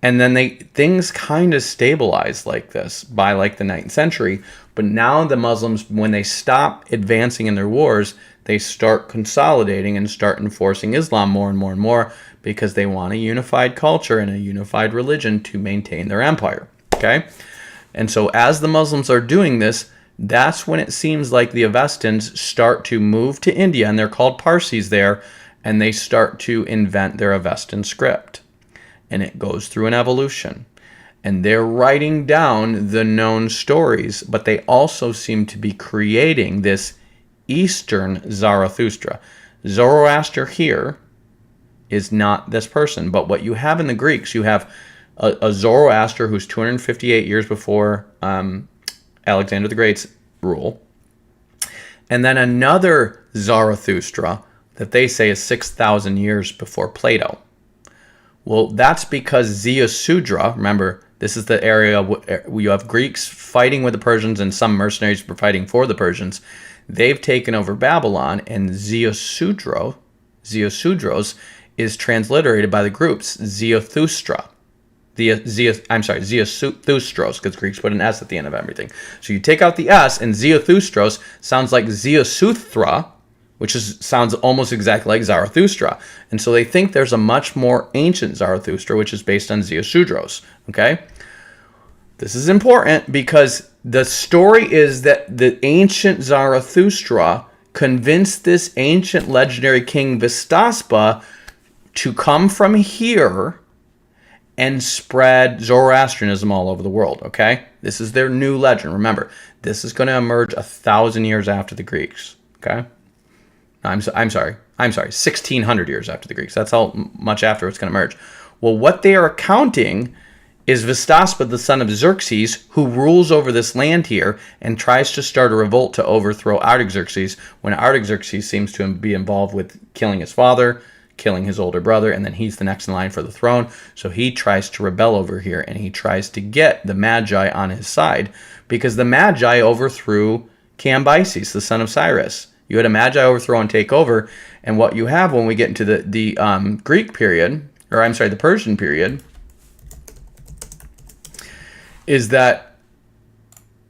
And then things kind of stabilized like this by like the 9th century. But now the Muslims, when they stop advancing in their wars, they start consolidating and start enforcing Islam more and more and more because they want a unified culture and a unified religion to maintain their empire. Okay? And so as the Muslims are doing this, that's when it seems like the Avestans start to move to India, and they're called Parsis there, and they start to invent their Avestan script. And it goes through an evolution. And they're writing down the known stories, but they also seem to be creating this Eastern Zarathustra. Zoroaster here is not this person, but what you have in the Greeks, you have a Zoroaster who's 258 years before Alexander the Great's rule, and then another Zarathustra that they say is 6,000 years before Plato. Well, that's because Ziusudra, remember, this is the area where you have Greeks fighting with the Persians and some mercenaries were fighting for the Persians. They've taken over Babylon, and Ziusudros is transliterated by the groups Zarathustra. Zarathustros, because Greeks put an S at the end of everything. So you take out the S, and Zarathustros sounds like Zarathustra, which sounds almost exactly like Zarathustra. And so they think there's a much more ancient Zarathustra, which is based on Ziusudros. Okay? This is important because the story is that the ancient Zarathustra convinced this ancient legendary king Vistaspa to come from here and spread Zoroastrianism all over the world, okay? This is their new legend. Remember, this is going to emerge 1,000 years after the Greeks, okay? I'm sorry, 1,600 years after the Greeks. That's how much after it's going to emerge. Well, what they are accounting is Vistaspa, the son of Xerxes, who rules over this land here and tries to start a revolt to overthrow Artaxerxes, when Artaxerxes seems to be involved with killing his father, killing his older brother, and then he's the next in line for the throne. So he tries to rebel over here, and he tries to get the Magi on his side, because the Magi overthrew Cambyses, the son of Cyrus. You had a Magi overthrow and take over, and what you have when we get into the Greek period, the Persian period, is that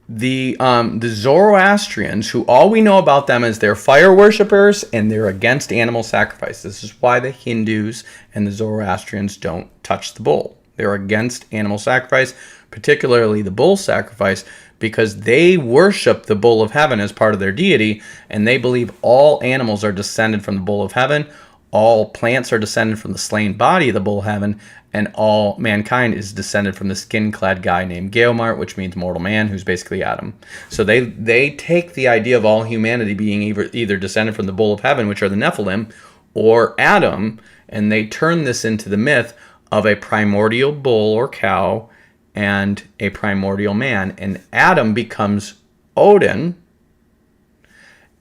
the Zoroastrians, who all we know about them is they're fire worshippers and they're against animal sacrifice. This is why the Hindus and the Zoroastrians don't touch the bull. They're against animal sacrifice, particularly the bull sacrifice, because they worship the bull of heaven as part of their deity, and they believe all animals are descended from the bull of heaven, all plants are descended from the slain body of the bull of heaven, and all mankind is descended from the skin-clad guy named Geomart, which means mortal man, who's basically Adam. So they take the idea of all humanity being either descended from the bull of heaven, which are the Nephilim, or Adam, and they turn this into the myth of a primordial bull or cow and a primordial man. And Adam becomes Odin,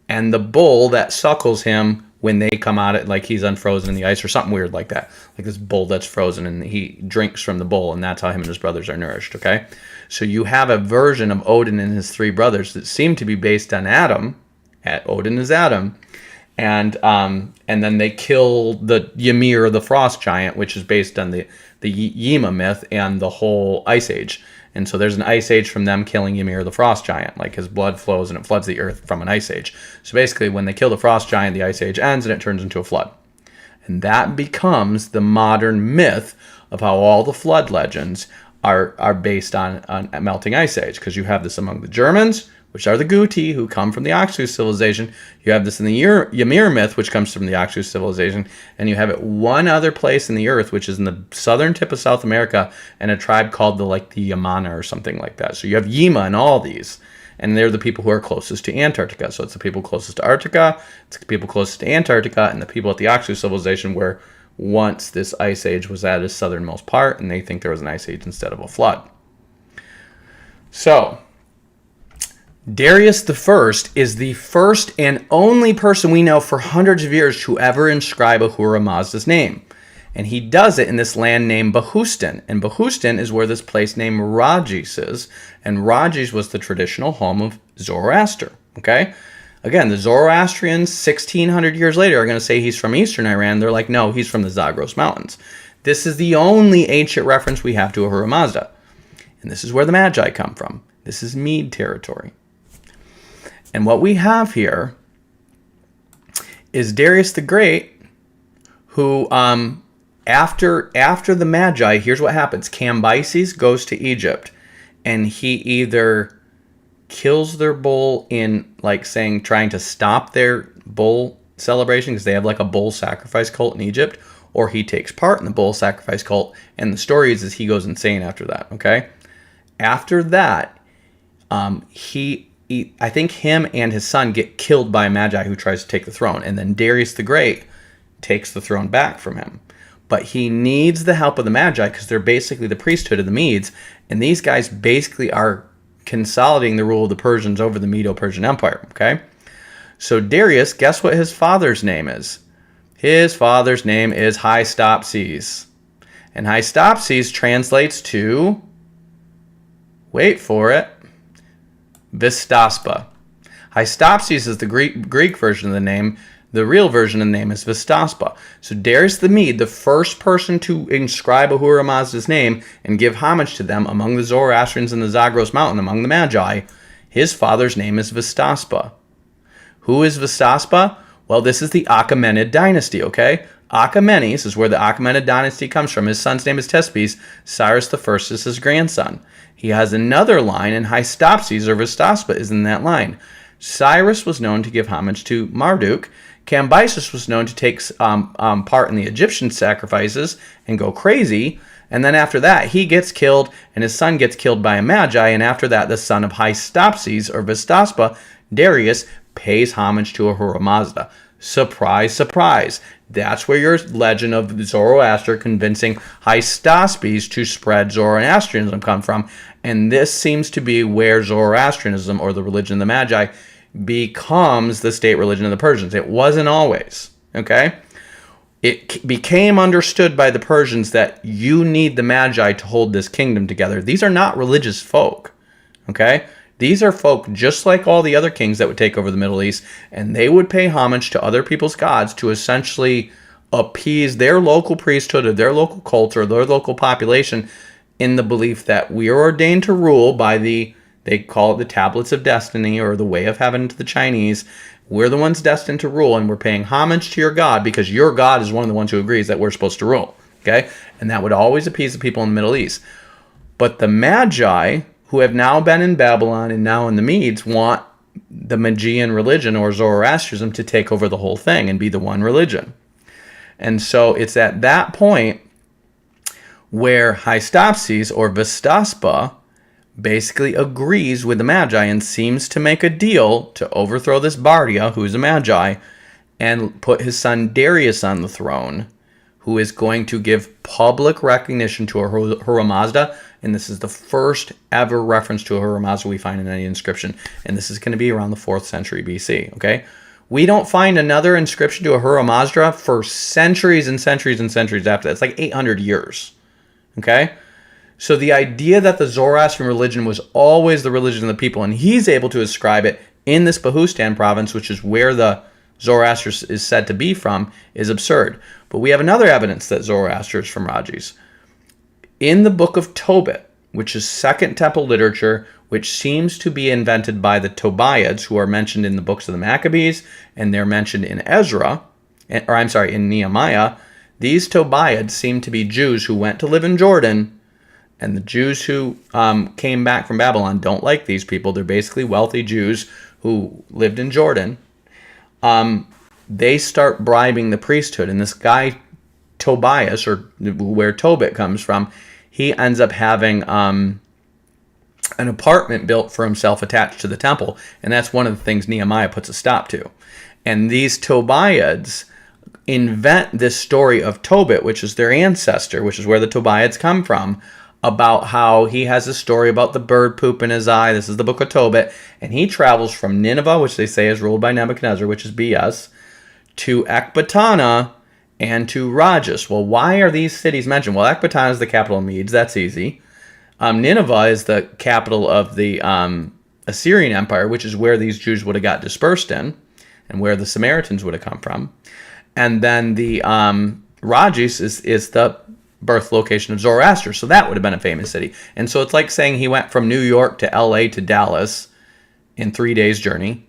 and the bull that suckles him when they come out, like he's unfrozen in the ice or something weird like that. Like this bull that's frozen and he drinks from the bowl, and that's how him and his brothers are nourished, okay? So you have a version of Odin and his three brothers that seem to be based on Adam. Odin is Adam. And then they kill the Ymir, the frost giant, which is based on the Yima myth and the whole Ice Age. And so there's an Ice Age from them killing Ymir, the frost giant. Like his blood flows and it floods the earth from an Ice Age. So basically when they kill the frost giant, the Ice Age ends and it turns into a flood. And that becomes the modern myth of how all the flood legends are based on a melting Ice Age. Because you have this among the Germans, which are the Guti, who come from the Oxus civilization. You have this in the Ymir myth, which comes from the Oxus civilization. And you have it one other place in the earth, which is in the southern tip of South America, and a tribe called the Yamana or something like that. So you have Yima in all these. And they're the people who are closest to Antarctica. So it's the people closest to Antarctica, it's the people closest to Antarctica, and the people at the Oxus civilization where once this Ice Age was at its southernmost part, and they think there was an Ice Age instead of a flood. So Darius I is the first and only person we know for hundreds of years to ever inscribe Ahura Mazda's name. And he does it in this land named Behustan. And Behustan is where this place named Rajis is. And Rajis was the traditional home of Zoroaster. Okay? Again, the Zoroastrians 1,600 years later are going to say he's from eastern Iran. They're like, no, he's from the Zagros Mountains. This is the only ancient reference we have to Ahura Mazda. And this is where the Magi come from. This is Mede territory. And what we have here is Darius the Great, who, after the Magi, here's what happens. Cambyses goes to Egypt, and he either kills their bull in, like, trying to stop their bull celebration, because they have, like, a bull sacrifice cult in Egypt, or he takes part in the bull sacrifice cult, and the story is he goes insane after that, okay? After that, I think him and his son get killed by a Magi who tries to take the throne. And then Darius the Great takes the throne back from him. But he needs the help of the Magi because they're basically the priesthood of the Medes. And these guys basically are consolidating the rule of the Persians over the Medo-Persian Empire. Okay? So Darius, guess what his father's name is? His father's name is Hystopses. And Hystopses translates to, wait for it, Vistaspa. Hystopses is the Greek version of the name. The real version of the name is Vistaspa. So Darius the Mede, the first person to inscribe Ahura Mazda's name and give homage to them among the Zoroastrians in the Zagros Mountain, among the Magi, his father's name is Vistaspa. Who is Vistaspa? Well, this is the Achaemenid dynasty, okay? Achaemenes is where the Achaemenid dynasty comes from. His son's name is Thespes. Cyrus I is his grandson. He has another line, and Hystopses or Vistaspa is in that line. Cyrus was known to give homage to Marduk. Cambyses was known to take part in the Egyptian sacrifices and go crazy. And then after that, he gets killed, and his son gets killed by a Magi. And after that, the son of Hystopses or Vistaspa, Darius, pays homage to Ahura Mazda. Surprise, surprise. That's where your legend of Zoroaster convincing Hystaspes to spread Zoroastrianism come from. And this seems to be where Zoroastrianism, or the religion of the Magi, becomes the state religion of the Persians. It wasn't always, okay? It became understood by the Persians that you need the Magi to hold this kingdom together. These are not religious folk, okay? These are folk just like all the other kings that would take over the Middle East, and they would pay homage to other people's gods to essentially appease their local priesthood or their local culture, their local population, in the belief that we are ordained to rule by they call it the tablets of destiny, or the way of heaven to the Chinese. We're the ones destined to rule, and we're paying homage to your God because your God is one of the ones who agrees that we're supposed to rule, okay? And that would always appease the people in the Middle East. But the Magi, who have now been in Babylon and now in the Medes, want the Magian religion, or Zoroastrianism, to take over the whole thing and be the one religion. And so it's at that point where Hystopses or Vistaspa basically agrees with the Magi and seems to make a deal to overthrow this Bardia, who's a Magi, and put his son Darius on the throne, who is going to give public recognition to Ahura Mazda. And this is the first ever reference to Ahura Mazda we find in any inscription. And this is going to be around the 4th century BC, okay? We don't find another inscription to Ahura Mazda for centuries and centuries and centuries after that. It's like 800 years. Okay? So the idea that the Zoroastrian religion was always the religion of the people, and he's able to ascribe it in this Behustan province, which is where the Zoroaster is said to be from, is absurd. But we have another evidence that Zoroaster is from Rajis. In the book of Tobit, which is Second Temple literature, which seems to be invented by the Tobiads, who are mentioned in the books of the Maccabees, and they're mentioned in in Nehemiah. These Tobiads seem to be Jews who went to live in Jordan, and the Jews who came back from Babylon don't like these people. They're basically wealthy Jews who lived in Jordan. They start bribing the priesthood, and this guy Tobias, or where Tobit comes from, he ends up having an apartment built for himself attached to the temple, and that's one of the things Nehemiah puts a stop to. And these Tobiads invent this story of Tobit, which is their ancestor, which is where the Tobiads come from, about how he has a story about the bird poop in his eye. This is the book of Tobit, and he travels from Nineveh, which they say is ruled by Nebuchadnezzar, which is BS, to Ecbatana and to Rajas. Well, why are these cities mentioned? Well, Ecbatana is the capital of Medes. That's easy. Nineveh is the capital of the Assyrian Empire, which is where these Jews would have got dispersed in, and where the Samaritans would have come from. And then the Rajas is the birth location of Zoroaster, so that would have been a famous city. And so it's like saying he went from New York to LA to Dallas in 3 days' journey,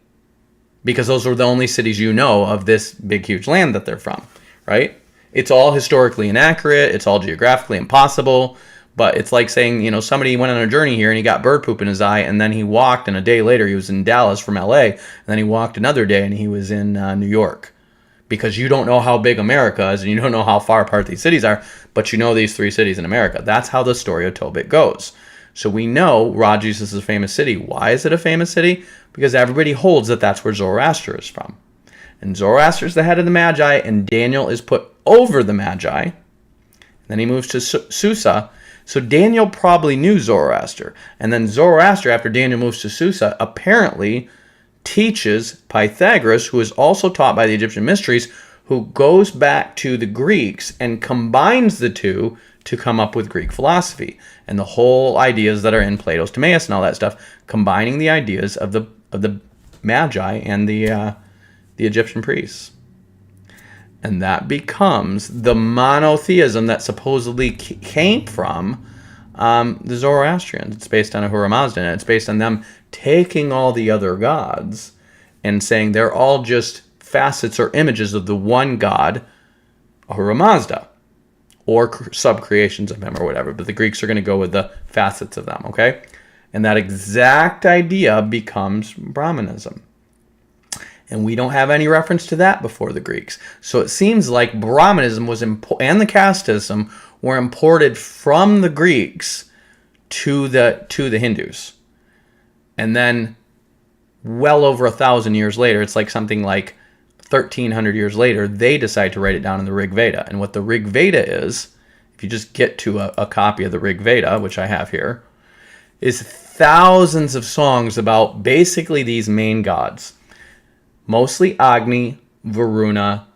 because those were the only cities you know of this big, huge land that they're from, right? It's all historically inaccurate, it's all geographically impossible, but it's like saying, somebody went on a journey here and he got bird poop in his eye, and then he walked, and a day later he was in Dallas from LA, and then he walked another day and he was in New York. Because you don't know how big America is, and you don't know how far apart these cities are, but you know these 3 cities in America. That's how the story of Tobit goes. So we know Rajas is a famous city. Why is it a famous city? Because everybody holds that that's where Zoroaster is from. And Zoroaster is the head of the Magi, and Daniel is put over the Magi. Then he moves to Susa. So Daniel probably knew Zoroaster. And then Zoroaster, after Daniel moves to Susa, apparently teaches Pythagoras, who is also taught by the Egyptian mysteries, who goes back to the Greeks and combines the two to come up with Greek philosophy and the whole ideas that are in Plato's Timaeus and all that stuff, combining the ideas of the Magi and the Egyptian priests. And that becomes the monotheism that supposedly came from the Zoroastrians. It's based on Ahura Mazda, and it's based on them taking all the other gods and saying they're all just facets or images of the one god, Ahura Mazda, or sub-creations of him or whatever. But the Greeks are going to go with the facets of them, okay? And that exact idea becomes Brahmanism. And we don't have any reference to that before the Greeks. So it seems like Brahmanism was and the casteism were imported from the Greeks to the Hindus. And then well over 1,000 years later, it's like something like 1,300 years later, they decide to write it down in the Rig Veda. And what the Rig Veda is, if you just get to a copy of the Rig Veda, which I have here, is thousands of songs about basically these main gods. Mostly Agni, Varuna,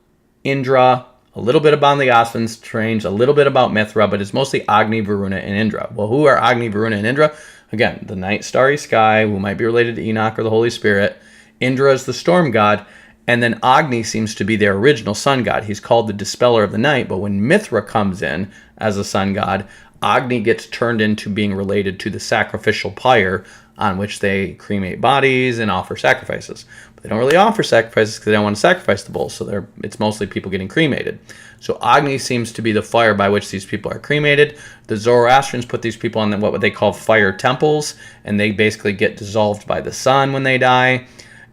Indra, a little bit about the Aspen strange, a little bit about Mithra, but it's mostly Agni, Varuna, and Indra. Well, who are Agni, Varuna, and Indra? Again, the night starry sky, who might be related to Enoch or the Holy Spirit. Indra is the storm god, and then Agni seems to be their original sun god. He's called the dispeller of the night, but when Mithra comes in as a sun god, Agni gets turned into being related to the sacrificial pyre on which they cremate bodies and offer sacrifices. But they don't really offer sacrifices because they don't want to sacrifice the bulls, so it's mostly people getting cremated. So Agni seems to be the fire by which these people are cremated. The Zoroastrians put these people on what they call fire temples, and they basically get dissolved by the sun when they die.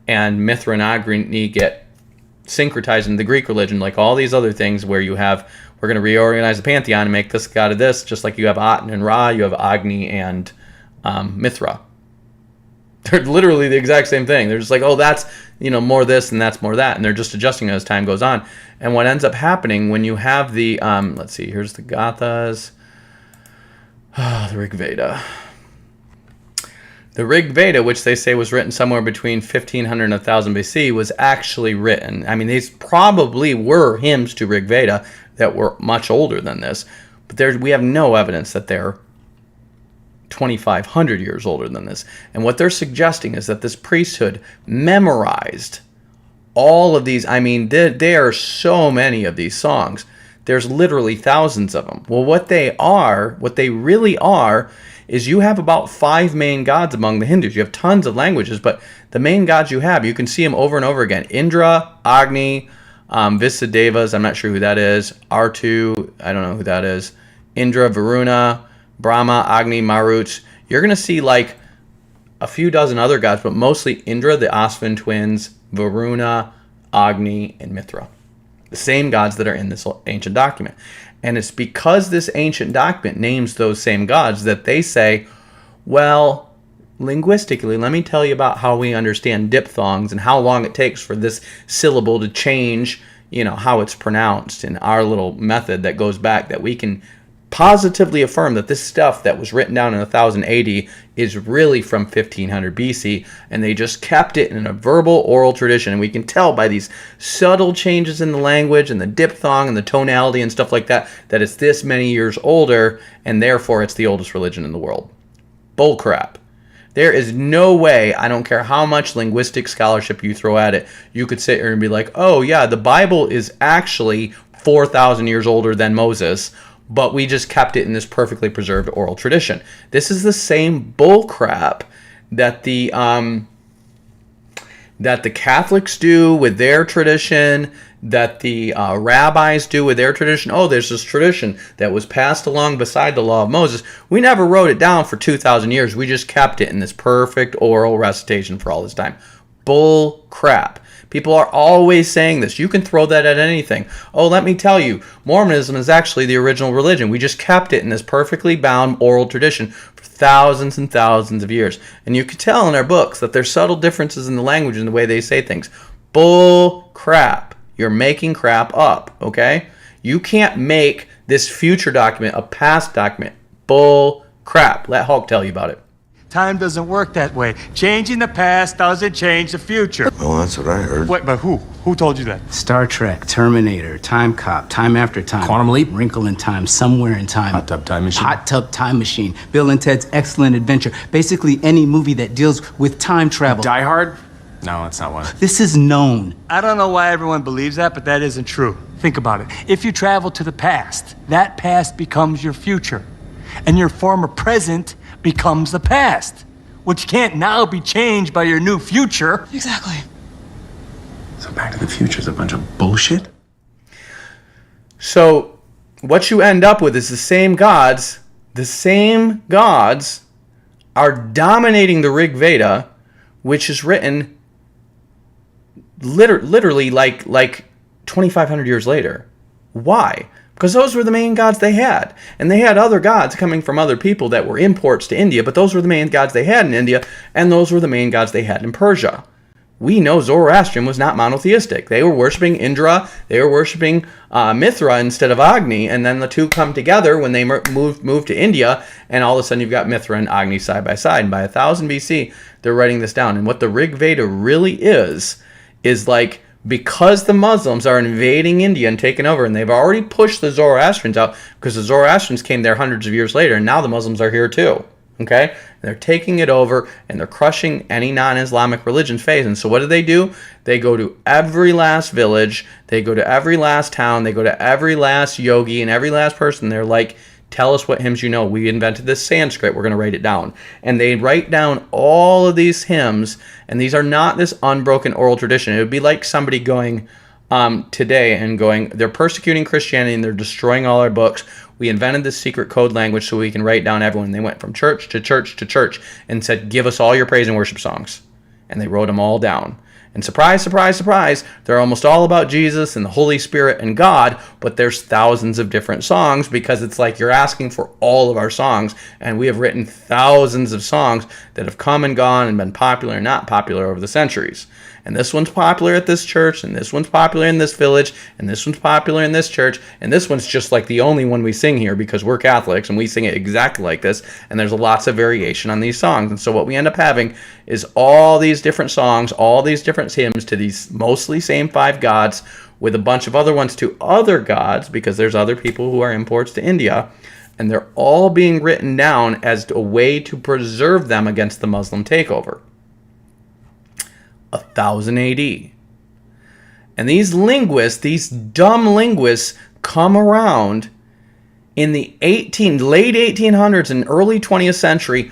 And Mithra and Agni get syncretized in the Greek religion, like all these other things where you have, we're going to reorganize the pantheon and make this god of this, just like you have Aten and Ra, you have Agni and Mithra. They're literally the exact same thing. They're just like, oh, that's, more this and that's more that. And they're just adjusting as time goes on. And what ends up happening when you have the, let's see, here's the Gathas, the Rig Veda. The Rig Veda, which they say was written somewhere between 1500 and 1000 BC, was actually written. I mean, these probably were hymns to Rig Veda that were much older than this, but we have no evidence that they're 2,500 years older than this. And what they're suggesting is that this priesthood memorized all of these. I mean, there are so many of these songs. There's literally thousands of them. Well, what they really are, is you have about 5 main gods among the Hindus. You have tons of languages, but the main gods you can see them over and over again. Indra, Agni, Visadevas, I'm not sure who that is. R2, I don't know who that is. Indra, Varuna, Brahma, Agni, Marut. You're going to see like a few dozen other gods, but mostly Indra, the Asvin twins, Varuna, Agni, and Mitra. The same gods that are in this ancient document. And it's because this ancient document names those same gods that they say, well, linguistically, let me tell you about how we understand diphthongs and how long it takes for this syllable to change, how it's pronounced in our little method that goes back, that we can positively affirm that this stuff that was written down in 1000 AD is really from 1500 BC, and they just kept it in a verbal oral tradition. And we can tell by these subtle changes in the language and the diphthong and the tonality and stuff like that, that it's this many years older, and therefore it's the oldest religion in the world. Bullcrap. There is no way, I don't care how much linguistic scholarship you throw at it, you could sit here and be like, oh yeah, the Bible is actually 4,000 years older than Moses, but we just kept it in this perfectly preserved oral tradition. This is the same bullcrap that the Catholics do with their tradition, that the rabbis do with their tradition. Oh, there's this tradition that was passed along beside the law of Moses. We never wrote it down for 2,000 years. We just kept it in this perfect oral recitation for all this time. Bull crap. People are always saying this. You can throw that at anything. Oh, let me tell you, Mormonism is actually the original religion. We just kept it in this perfectly bound oral tradition for thousands and thousands of years. And you can tell in our books that there's subtle differences in the language and the way they say things. Bull crap. You're making crap up, okay? You can't make this future document a past document. Bull crap. Let Hulk tell you about it.
Time doesn't work that way. Changing the past doesn't change the future.
Oh, that's what I heard.
Wait, but who? Who told you that?
Star Trek, Terminator, Time Cop, Time After Time.
Quantum Leap.
Wrinkle in Time, Somewhere in Time.
Hot Tub Time Machine.
Hot Tub Time Machine. Bill and Ted's Excellent Adventure. Basically any movie that deals with time travel.
Die Hard? No, that's not one.
This is known.
I don't know why everyone believes that, but that isn't true. Think about it. If you travel to the past, that past becomes your future. And your former present becomes the past, which can't now be changed by your new future.
Exactly.
So Back to the Future is a bunch of bullshit?
So what you end up with is the same gods are dominating the Rig Veda, which is written literally like 2,500 years later. Why? Because those were the main gods they had. And they had other gods coming from other people that were imports to India, but those were the main gods they had in India, and those were the main gods they had in Persia. We know Zoroastrianism was not monotheistic. They were worshiping Indra, they were worshiping Mithra instead of Agni, and then the two come together when they moved to India, and all of a sudden you've got Mithra and Agni side by side. And by 1000 BC, they're writing this down. And what the Rig Veda really is like, because the Muslims are invading India and taking over, and they've already pushed the Zoroastrians out, because the Zoroastrians came there hundreds of years later, and now the Muslims are here too. Okay? And they're taking it over, and they're crushing any non-Islamic religion's faith. And so what do? They go to every last village, they go to every last town, they go to every last yogi and every last person. They're like, tell us what hymns you know. We invented this Sanskrit. We're going to write it down. And they write down all of these hymns, and these are not this unbroken oral tradition. It would be like somebody going today and going, they're persecuting Christianity and they're destroying all our books. We invented this secret code language so we can write down everyone. They went from church to church to church and said, give us all your praise and worship songs. And they wrote them all down. And surprise, surprise, surprise, they're almost all about Jesus and the Holy Spirit and God, but there's thousands of different songs, because it's like you're asking for all of our songs, and we have written thousands of songs that have come and gone and been popular and not popular over the centuries. and this one's popular at this church, and this one's popular in this village, and this one's popular in this church, and this one's just like the only one we sing here because we're Catholics and we sing it exactly like this, and there's lots of variation on these songs. And so what we end up having is all these different songs, all these different hymns to these mostly same 5 gods with a bunch of other ones to other gods, because there's other people who are imports to India, and they're all being written down as a way to preserve them against the Muslim takeover. 1000 AD. And these linguists, these dumb linguists, come around in the late 1800s and early 20th century,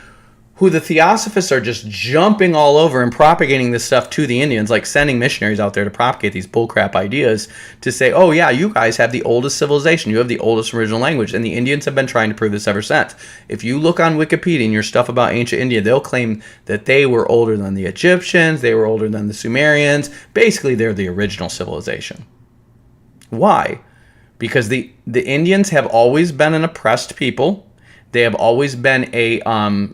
who the Theosophists are just jumping all over and propagating this stuff to the Indians, like sending missionaries out there to propagate these bullcrap ideas to say, oh yeah, you guys have the oldest civilization, you have the oldest original language, and the Indians have been trying to prove this ever since. If you look on Wikipedia and your stuff about ancient India, they'll claim that they were older than the Egyptians, they were older than the Sumerians. Basically, they're the original civilization. Why? Because the Indians have always been an oppressed people. They have always been a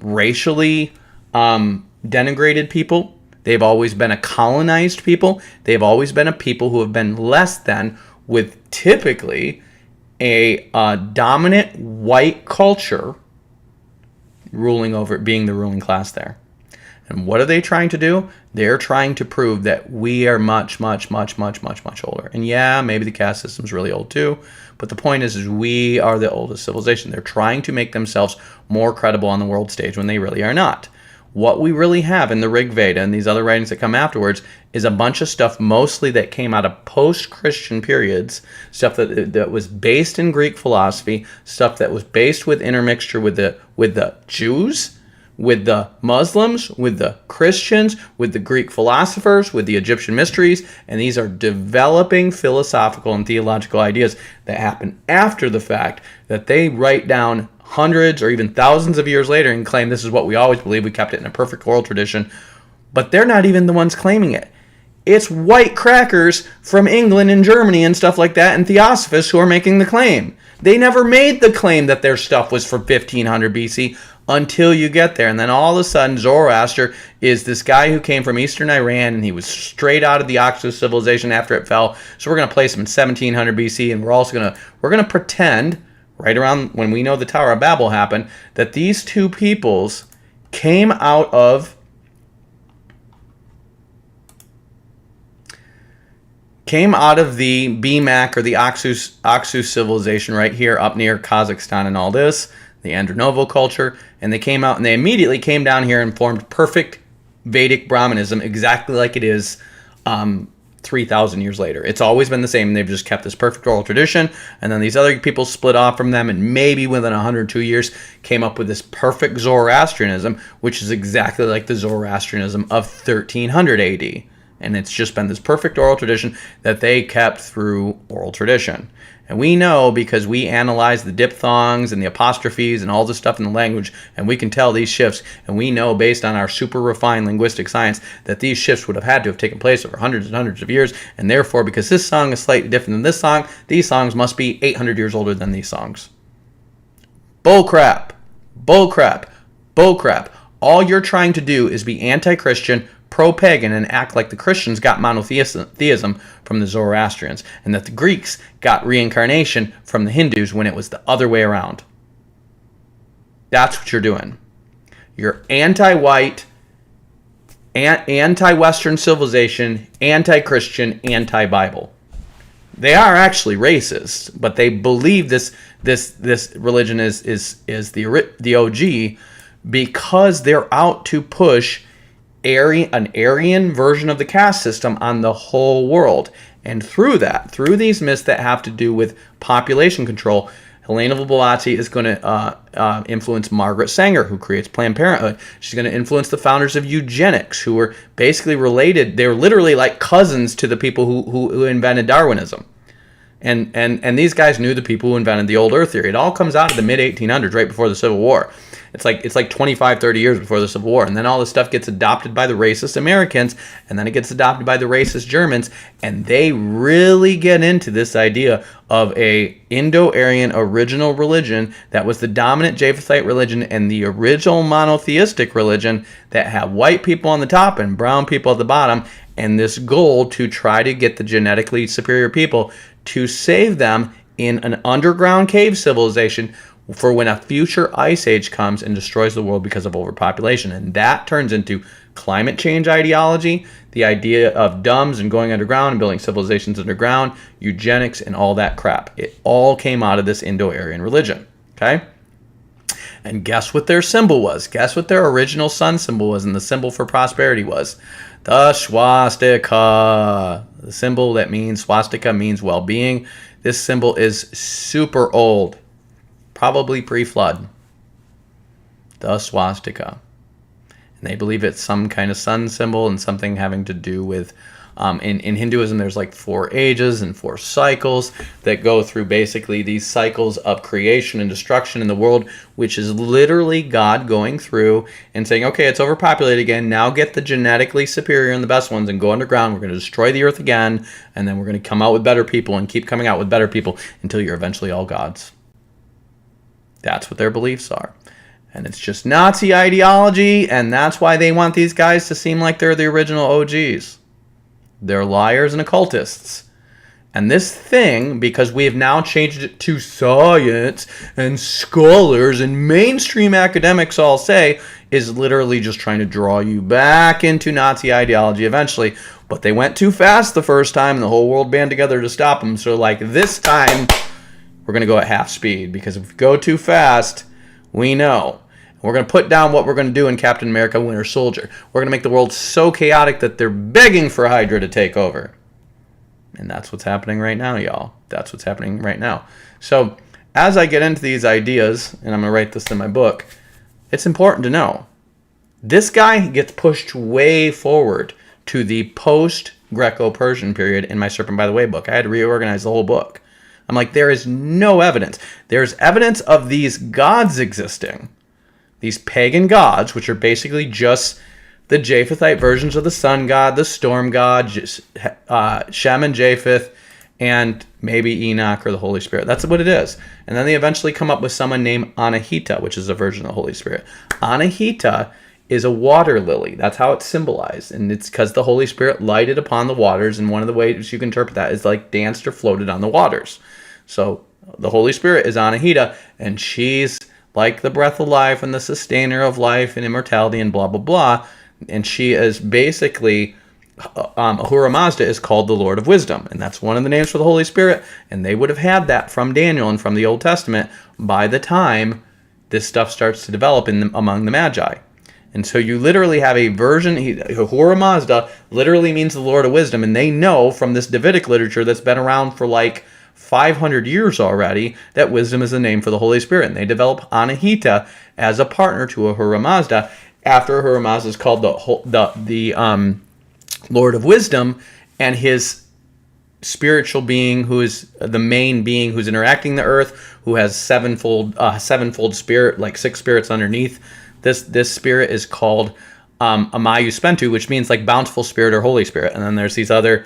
racially denigrated people. They've always been a colonized people. They've always been a people who have been less than, with typically a dominant white culture ruling over, being the ruling class there. And what are they trying to do? They're trying to prove that we are much, much, much, much, much, much older. And yeah, maybe the caste system's really old too. But the point is we are the oldest civilization. They're trying to make themselves more credible on the world stage when they really are not. What we really have in the Rig Veda and these other writings that come afterwards is a bunch of stuff mostly that came out of post-Christian periods, stuff that was based in Greek philosophy, stuff that was based with intermixture with the Jews, with the Muslims, with the Christians, with the Greek philosophers, with the Egyptian mysteries, and these are developing philosophical and theological ideas that happen after the fact that they write down hundreds or even thousands of years later and claim this is what we always believe, we kept it in a perfect oral tradition, but they're not even the ones claiming it. It's white crackers from England and Germany and stuff like that, and theosophists who are making the claim. They never made the claim that their stuff was from 1500 BC until you get there. And then all of a sudden, Zoroaster is this guy who came from eastern Iran, and he was straight out of the Oxus civilization after it fell. So we're going to place him in 1700 BC, and we're going to pretend, right around when we know the Tower of Babel happened, that these two peoples came out of the BMAC or the Oxus civilization right here up near Kazakhstan and all this, the Andronovo culture, and they came out and they immediately came down here and formed perfect Vedic Brahmanism exactly like it is 3,000 years later. It's always been the same. They've just kept this perfect oral tradition, and then these other people split off from them, and maybe within 102 years came up with this perfect Zoroastrianism, which is exactly like the Zoroastrianism of 1300 AD. And it's just been this perfect oral tradition that they kept through oral tradition. And we know because we analyze the diphthongs and the apostrophes and all the stuff in the language, and we can tell these shifts, and we know based on our super refined linguistic science that these shifts would have had to have taken place over hundreds and hundreds of years, and therefore because this song is slightly different than this song, these songs must be 800 years older than these songs. Bullcrap. Bullcrap. Bullcrap. All you're trying to do is be anti-Christian, pro-pagan, and act like the Christians got monotheism from the Zoroastrians, and that the Greeks got reincarnation from the Hindus when it was the other way around. That's what you're doing. You're anti-white, anti-Western civilization, anti-Christian, anti-Bible. They are actually racist, but they believe this religion is the OG because they're out to push an Aryan version of the caste system on the whole world. And through these myths that have to do with population control, Helena Blavatsky is going to influence Margaret Sanger, who creates Planned Parenthood. She's going to influence the founders of eugenics, who were basically related. They were literally like cousins to the people who invented Darwinism. And these guys knew the people who invented the old Earth theory. It all comes out of the mid-1800s, right before the Civil War. It's like 25, 30 years before the Civil War. And then all this stuff gets adopted by the racist Americans, and then it gets adopted by the racist Germans, and they really get into this idea of a Indo-Aryan original religion that was the dominant Japhethite religion and the original monotheistic religion that had white people on the top and brown people at the bottom, and this goal to try to get the genetically superior people to save them in an underground cave civilization for when a future ice age comes and destroys the world because of overpopulation. And that turns into climate change ideology, the idea of dumbs and going underground and building civilizations underground, eugenics, and all that crap. It all came out of this Indo-Aryan religion, okay? And guess what their symbol was? Guess what their original sun symbol was and the symbol for prosperity was? The swastika. The symbol that means, swastika means well-being. This symbol is super old. Probably pre-flood. The swastika. And they believe it's some kind of sun symbol and something having to do with, in Hinduism, there's like 4 ages and 4 cycles that go through basically these cycles of creation and destruction in the world, which is literally God going through and saying, okay, it's overpopulated again. Now get the genetically superior and the best ones and go underground. We're going to destroy the earth again. And then we're going to come out with better people and keep coming out with better people until you're eventually all gods. That's what their beliefs are. And it's just Nazi ideology, and that's why they want these guys to seem like they're the original OGs. They're liars and occultists. And this thing, because we have now changed it to science and scholars and mainstream academics all say, is literally just trying to draw you back into Nazi ideology eventually. But they went too fast the first time, and the whole world band together to stop them. So like this time, we're going to go at half speed, because if we go too fast, we know. We're going to put down what we're going to do in Captain America Winter Soldier. We're going to make the world so chaotic that they're begging for Hydra to take over. And that's what's happening right now, y'all. That's what's happening right now. So as I get into these ideas, and I'm going to write this in my book, it's important to know. This guy gets pushed way forward to the post-Greco-Persian period in my Serpent by the Way book. I had to reorganize the whole book. I'm like, there is no evidence. There's evidence of these gods existing. These pagan gods, which are basically just the Japhethite versions of the sun god, the storm god, Shem and Japheth, and maybe Enoch or the Holy Spirit. That's what it is. And then they eventually come up with someone named Anahita, which is a version of the Holy Spirit. Anahita is a water lily. That's how it's symbolized. And it's because the Holy Spirit lighted upon the waters, and one of the ways you can interpret that is like danced or floated on the waters. So the Holy Spirit is Anahita, and she's like the breath of life and the sustainer of life and immortality and blah, blah, blah. And she is basically, Ahura Mazda is called the Lord of Wisdom. And that's one of the names for the Holy Spirit. And they would have had that from Daniel and from the Old Testament by the time this stuff starts to develop among the Magi. And so you literally have a version, Ahura Mazda literally means the Lord of Wisdom. And they know from this Davidic literature that's been around for like 500 years already that wisdom is the name for the Holy Spirit. And they develop Anahita as a partner to Ahura Mazda after Ahura Mazda is called the Lord of Wisdom, and his spiritual being, who is the main being who's interacting the earth, who has sevenfold spirit, like 6 spirits underneath. This spirit is called Amayu Spentu, which means like bountiful spirit or Holy Spirit. And then there's these other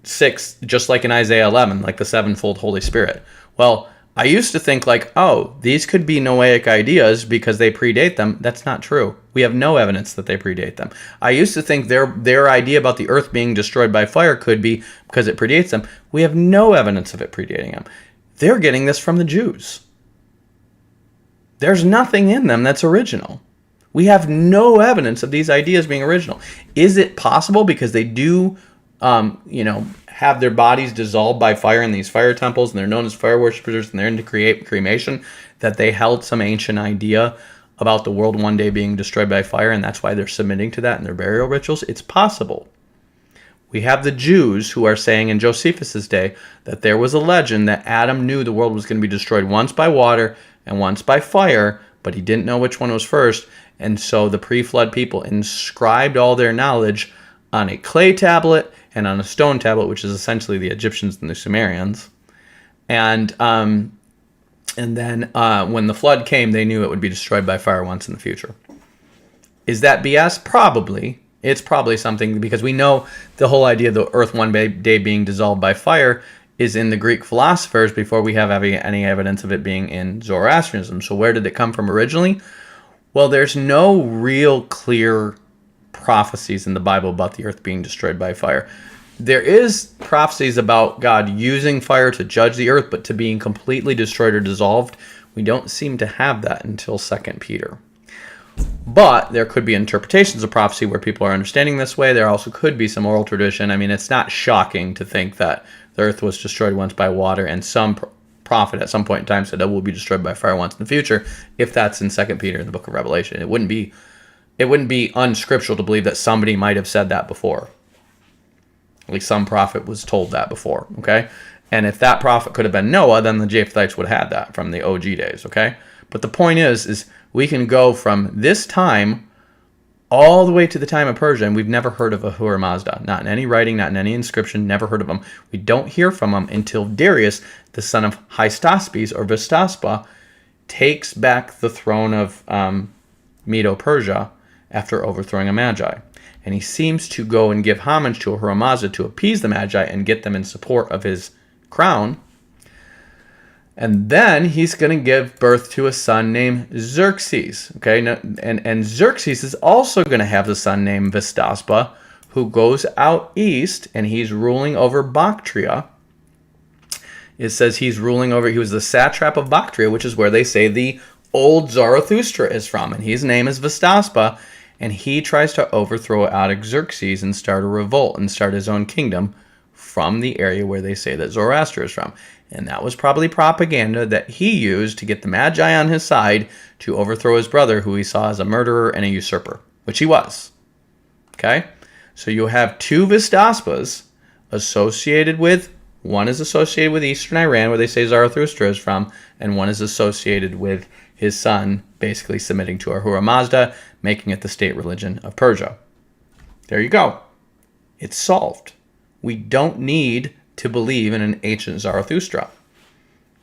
6, just like in Isaiah 11, like the 7-fold Holy Spirit. Well, I used to think like, oh, these could be Noahic ideas because they predate them. That's not true. We have no evidence that they predate them. I used to think their idea about the earth being destroyed by fire could be because it predates them. We have no evidence of it predating them. They're getting this from the Jews. There's nothing in them that's original. We have no evidence of these ideas being original. Is it possible because they do have their bodies dissolved by fire in these fire temples, and they're known as fire worshippers, and they're into cremation, that they held some ancient idea about the world one day being destroyed by fire, and that's why they're submitting to that in their burial rituals? It's possible. We have the Jews who are saying in Josephus' day that there was a legend that Adam knew the world was going to be destroyed once by water and once by fire, but he didn't know which one was first, and so the pre-flood people inscribed all their knowledge on a clay tablet and on a stone tablet, which is essentially the Egyptians and the Sumerians. And And then when the flood came, they knew it would be destroyed by fire once in the future. Is that BS? Probably. It's probably something, because we know the whole idea of the earth one day being dissolved by fire is in the Greek philosophers before we have any evidence of it being in Zoroastrianism. So where did it come from originally? Well, there's no real clear prophecies in the Bible about the earth being destroyed by fire. There is prophecies about God using fire to judge the earth, but to being completely destroyed or dissolved, we don't seem to have that until 2 Peter. But there could be interpretations of prophecy where people are understanding this way. There also could be some oral tradition. I mean, it's not shocking to think that the earth was destroyed once by water, and some prophet at some point in time said it will be destroyed by fire once in the future, if that's in 2 Peter in the book of Revelation. It wouldn't be unscriptural to believe that somebody might have said that before. At least some prophet was told that before, okay? And if that prophet could have been Noah, then the Japhethites would have had that from the OG days, okay? But the point is we can go from this time all the way to the time of Persia, and we've never heard of Ahura Mazda. Not in any writing, not in any inscription, never heard of them. We don't hear from them until Darius, the son of Hystaspes, or Vistaspa, takes back the throne of Medo-Persia after overthrowing a Magi. And he seems to go and give homage to Ahura Mazda to appease the Magi and get them in support of his crown. And then he's going to give birth to a son named Xerxes. Okay, and Xerxes is also going to have a son named Vistaspa, who goes out east, and he's ruling over Bactria. It says he was the satrap of Bactria, which is where they say the old Zarathustra is from. And his name is Vistaspa, and he tries to overthrow Artaxerxes and start a revolt and start his own kingdom from the area where they say that Zoroaster is from. And that was probably propaganda that he used to get the Magi on his side to overthrow his brother, who he saw as a murderer and a usurper, which he was. Okay? So you have two Vistaspas associated with, one is associated with eastern Iran, where they say Zarathustra is from, and one is associated with his son basically submitting to Ahura Mazda, making it the state religion of Persia. There you go. It's solved. We don't need to believe in an ancient Zarathustra.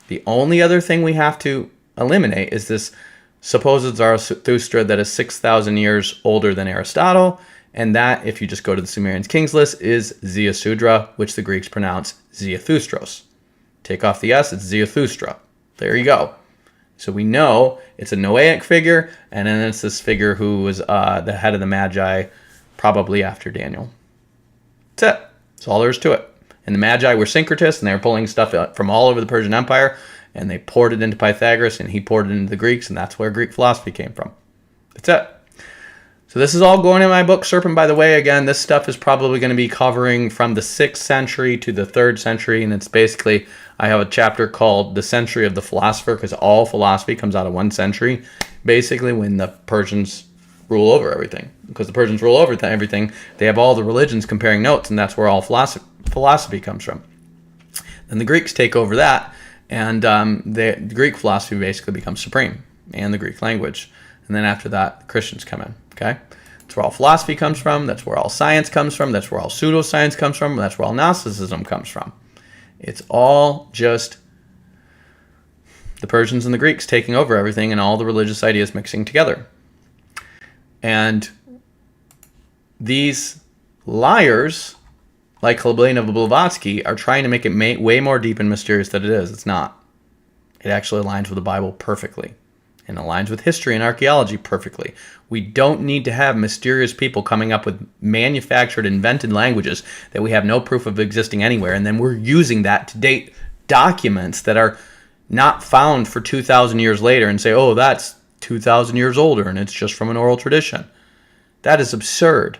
The only other thing we have to eliminate is this supposed Zarathustra that is 6,000 years older than Aristotle, and that, if you just go to the Sumerians' kings list, is Ziusudra, which the Greeks pronounce Zarathustros. Take off the S, it's Zarathustra. There you go. So we know it's a Noahic figure, and then it's this figure who was the head of the Magi, probably after Daniel. That's it. That's all there is to it. And the Magi were syncretists, and they were pulling stuff from all over the Persian Empire, and they poured it into Pythagoras, and he poured it into the Greeks, and that's where Greek philosophy came from. That's it. So this is all going in my book, Serpent by the Way. Again, this stuff is probably going to be covering from the 6th century to the 3rd century, and it's basically, I have a chapter called The Century of the Philosopher, because all philosophy comes out of one century, basically when the Persians rule over everything. Because the Persians rule over everything, they have all the religions comparing notes, and that's where all philosophy comes from. Then the Greeks take over that, and the Greek philosophy basically becomes supreme, and the Greek language. And then after that, the Christians come in. Okay, that's where all philosophy comes from. That's where all science comes from. That's where all pseudoscience comes from. That's where all Gnosticism comes from. It's all just the Persians and the Greeks taking over everything, and all the religious ideas mixing together. And these liars, like Helena Blavatsky, are trying to make it way more deep and mysterious than it is. It's not. It actually aligns with the Bible perfectly, and aligns with history and archaeology perfectly. We don't need to have mysterious people coming up with manufactured, invented languages that we have no proof of existing anywhere, and then we're using that to date documents that are not found for 2,000 years later and say, oh, that's 2,000 years older, and it's just from an oral tradition. That is absurd.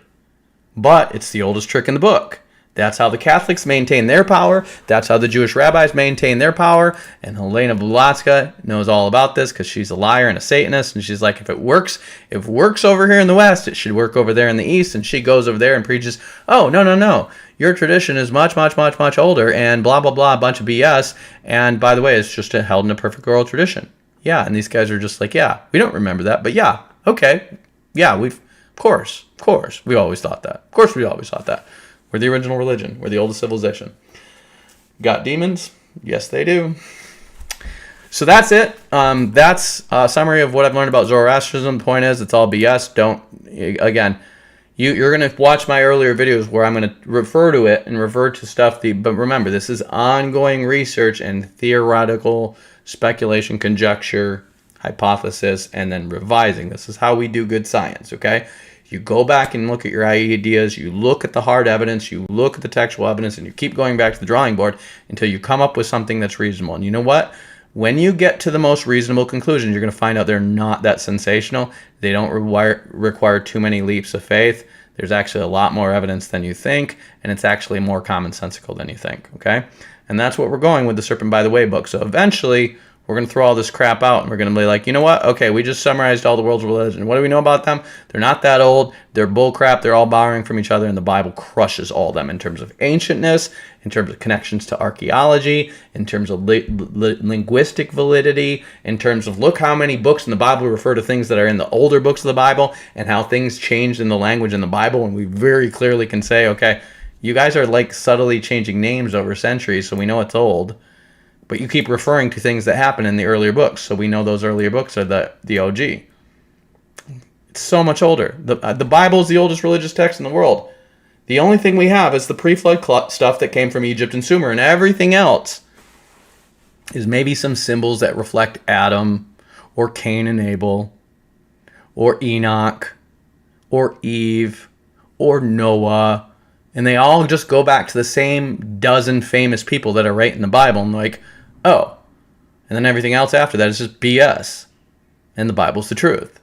But it's the oldest trick in the book. That's how the Catholics maintain their power. That's how the Jewish rabbis maintain their power. And Helena Blavatsky knows all about this because she's a liar and a Satanist. And she's like, if it works over here in the West, it should work over there in the East. And she goes over there and preaches, oh, no. Your tradition is much, much, much, much older and blah, blah, blah, a bunch of BS. And by the way, it's just held in a perfect oral tradition. Yeah, and these guys are just like, yeah, we don't remember that. But yeah, okay. Yeah, of course. We always thought that. Of course we always thought that. We're the original religion. We're the oldest civilization. Got demons? Yes, they do. So that's it. That's a summary of what I've learned about Zoroastrianism. The point is, it's all BS. You're going to watch my earlier videos where I'm going to refer to it and refer to stuff. But remember, this is ongoing research and theoretical speculation, conjecture, hypothesis, and then revising. This is how we do good science, okay? You go back and look at your ideas, you look at the hard evidence, you look at the textual evidence, and you keep going back to the drawing board until you come up with something that's reasonable. And you know what? When you get to the most reasonable conclusions, you're going to find out they're not that sensational. They don't require too many leaps of faith. There's actually a lot more evidence than you think, and it's actually more commonsensical than you think, okay? And that's what we're going with the Serpent by the Way book. So eventually, we're going to throw all this crap out, and we're going to be like, you know what? Okay, we just summarized all the world's religion. What do we know about them? They're not that old. They're bull crap. They're all borrowing from each other, and the Bible crushes all of them in terms of ancientness, in terms of connections to archaeology, in terms of linguistic validity, in terms of look how many books in the Bible refer to things that are in the older books of the Bible, and how things changed in the language in the Bible, and we very clearly can say, okay, you guys are like subtly changing names over centuries, so we know it's old. But you keep referring to things that happen in the earlier books, so we know those earlier books are the OG. It's so much older. The Bible is the oldest religious text in the world. The only thing we have is the pre-flood stuff that came from Egypt and Sumer, and everything else is maybe some symbols that reflect Adam, or Cain and Abel, or Enoch, or Eve, or Noah, and they all just go back to the same dozen famous people that are right in the Bible, and like, oh, and then everything else after that is just BS, and the Bible's the truth.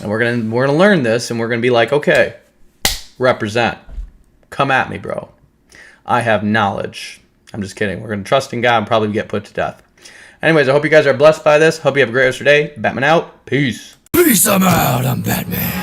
And we're gonna learn this, and we're gonna be like, okay, represent, come at me, bro. I have knowledge. I'm just kidding. We're gonna trust in God and probably get put to death. Anyways, I hope you guys are blessed by this. Hope you have a great rest of your day. Batman out. Peace.
Peace, I'm out. I'm Batman.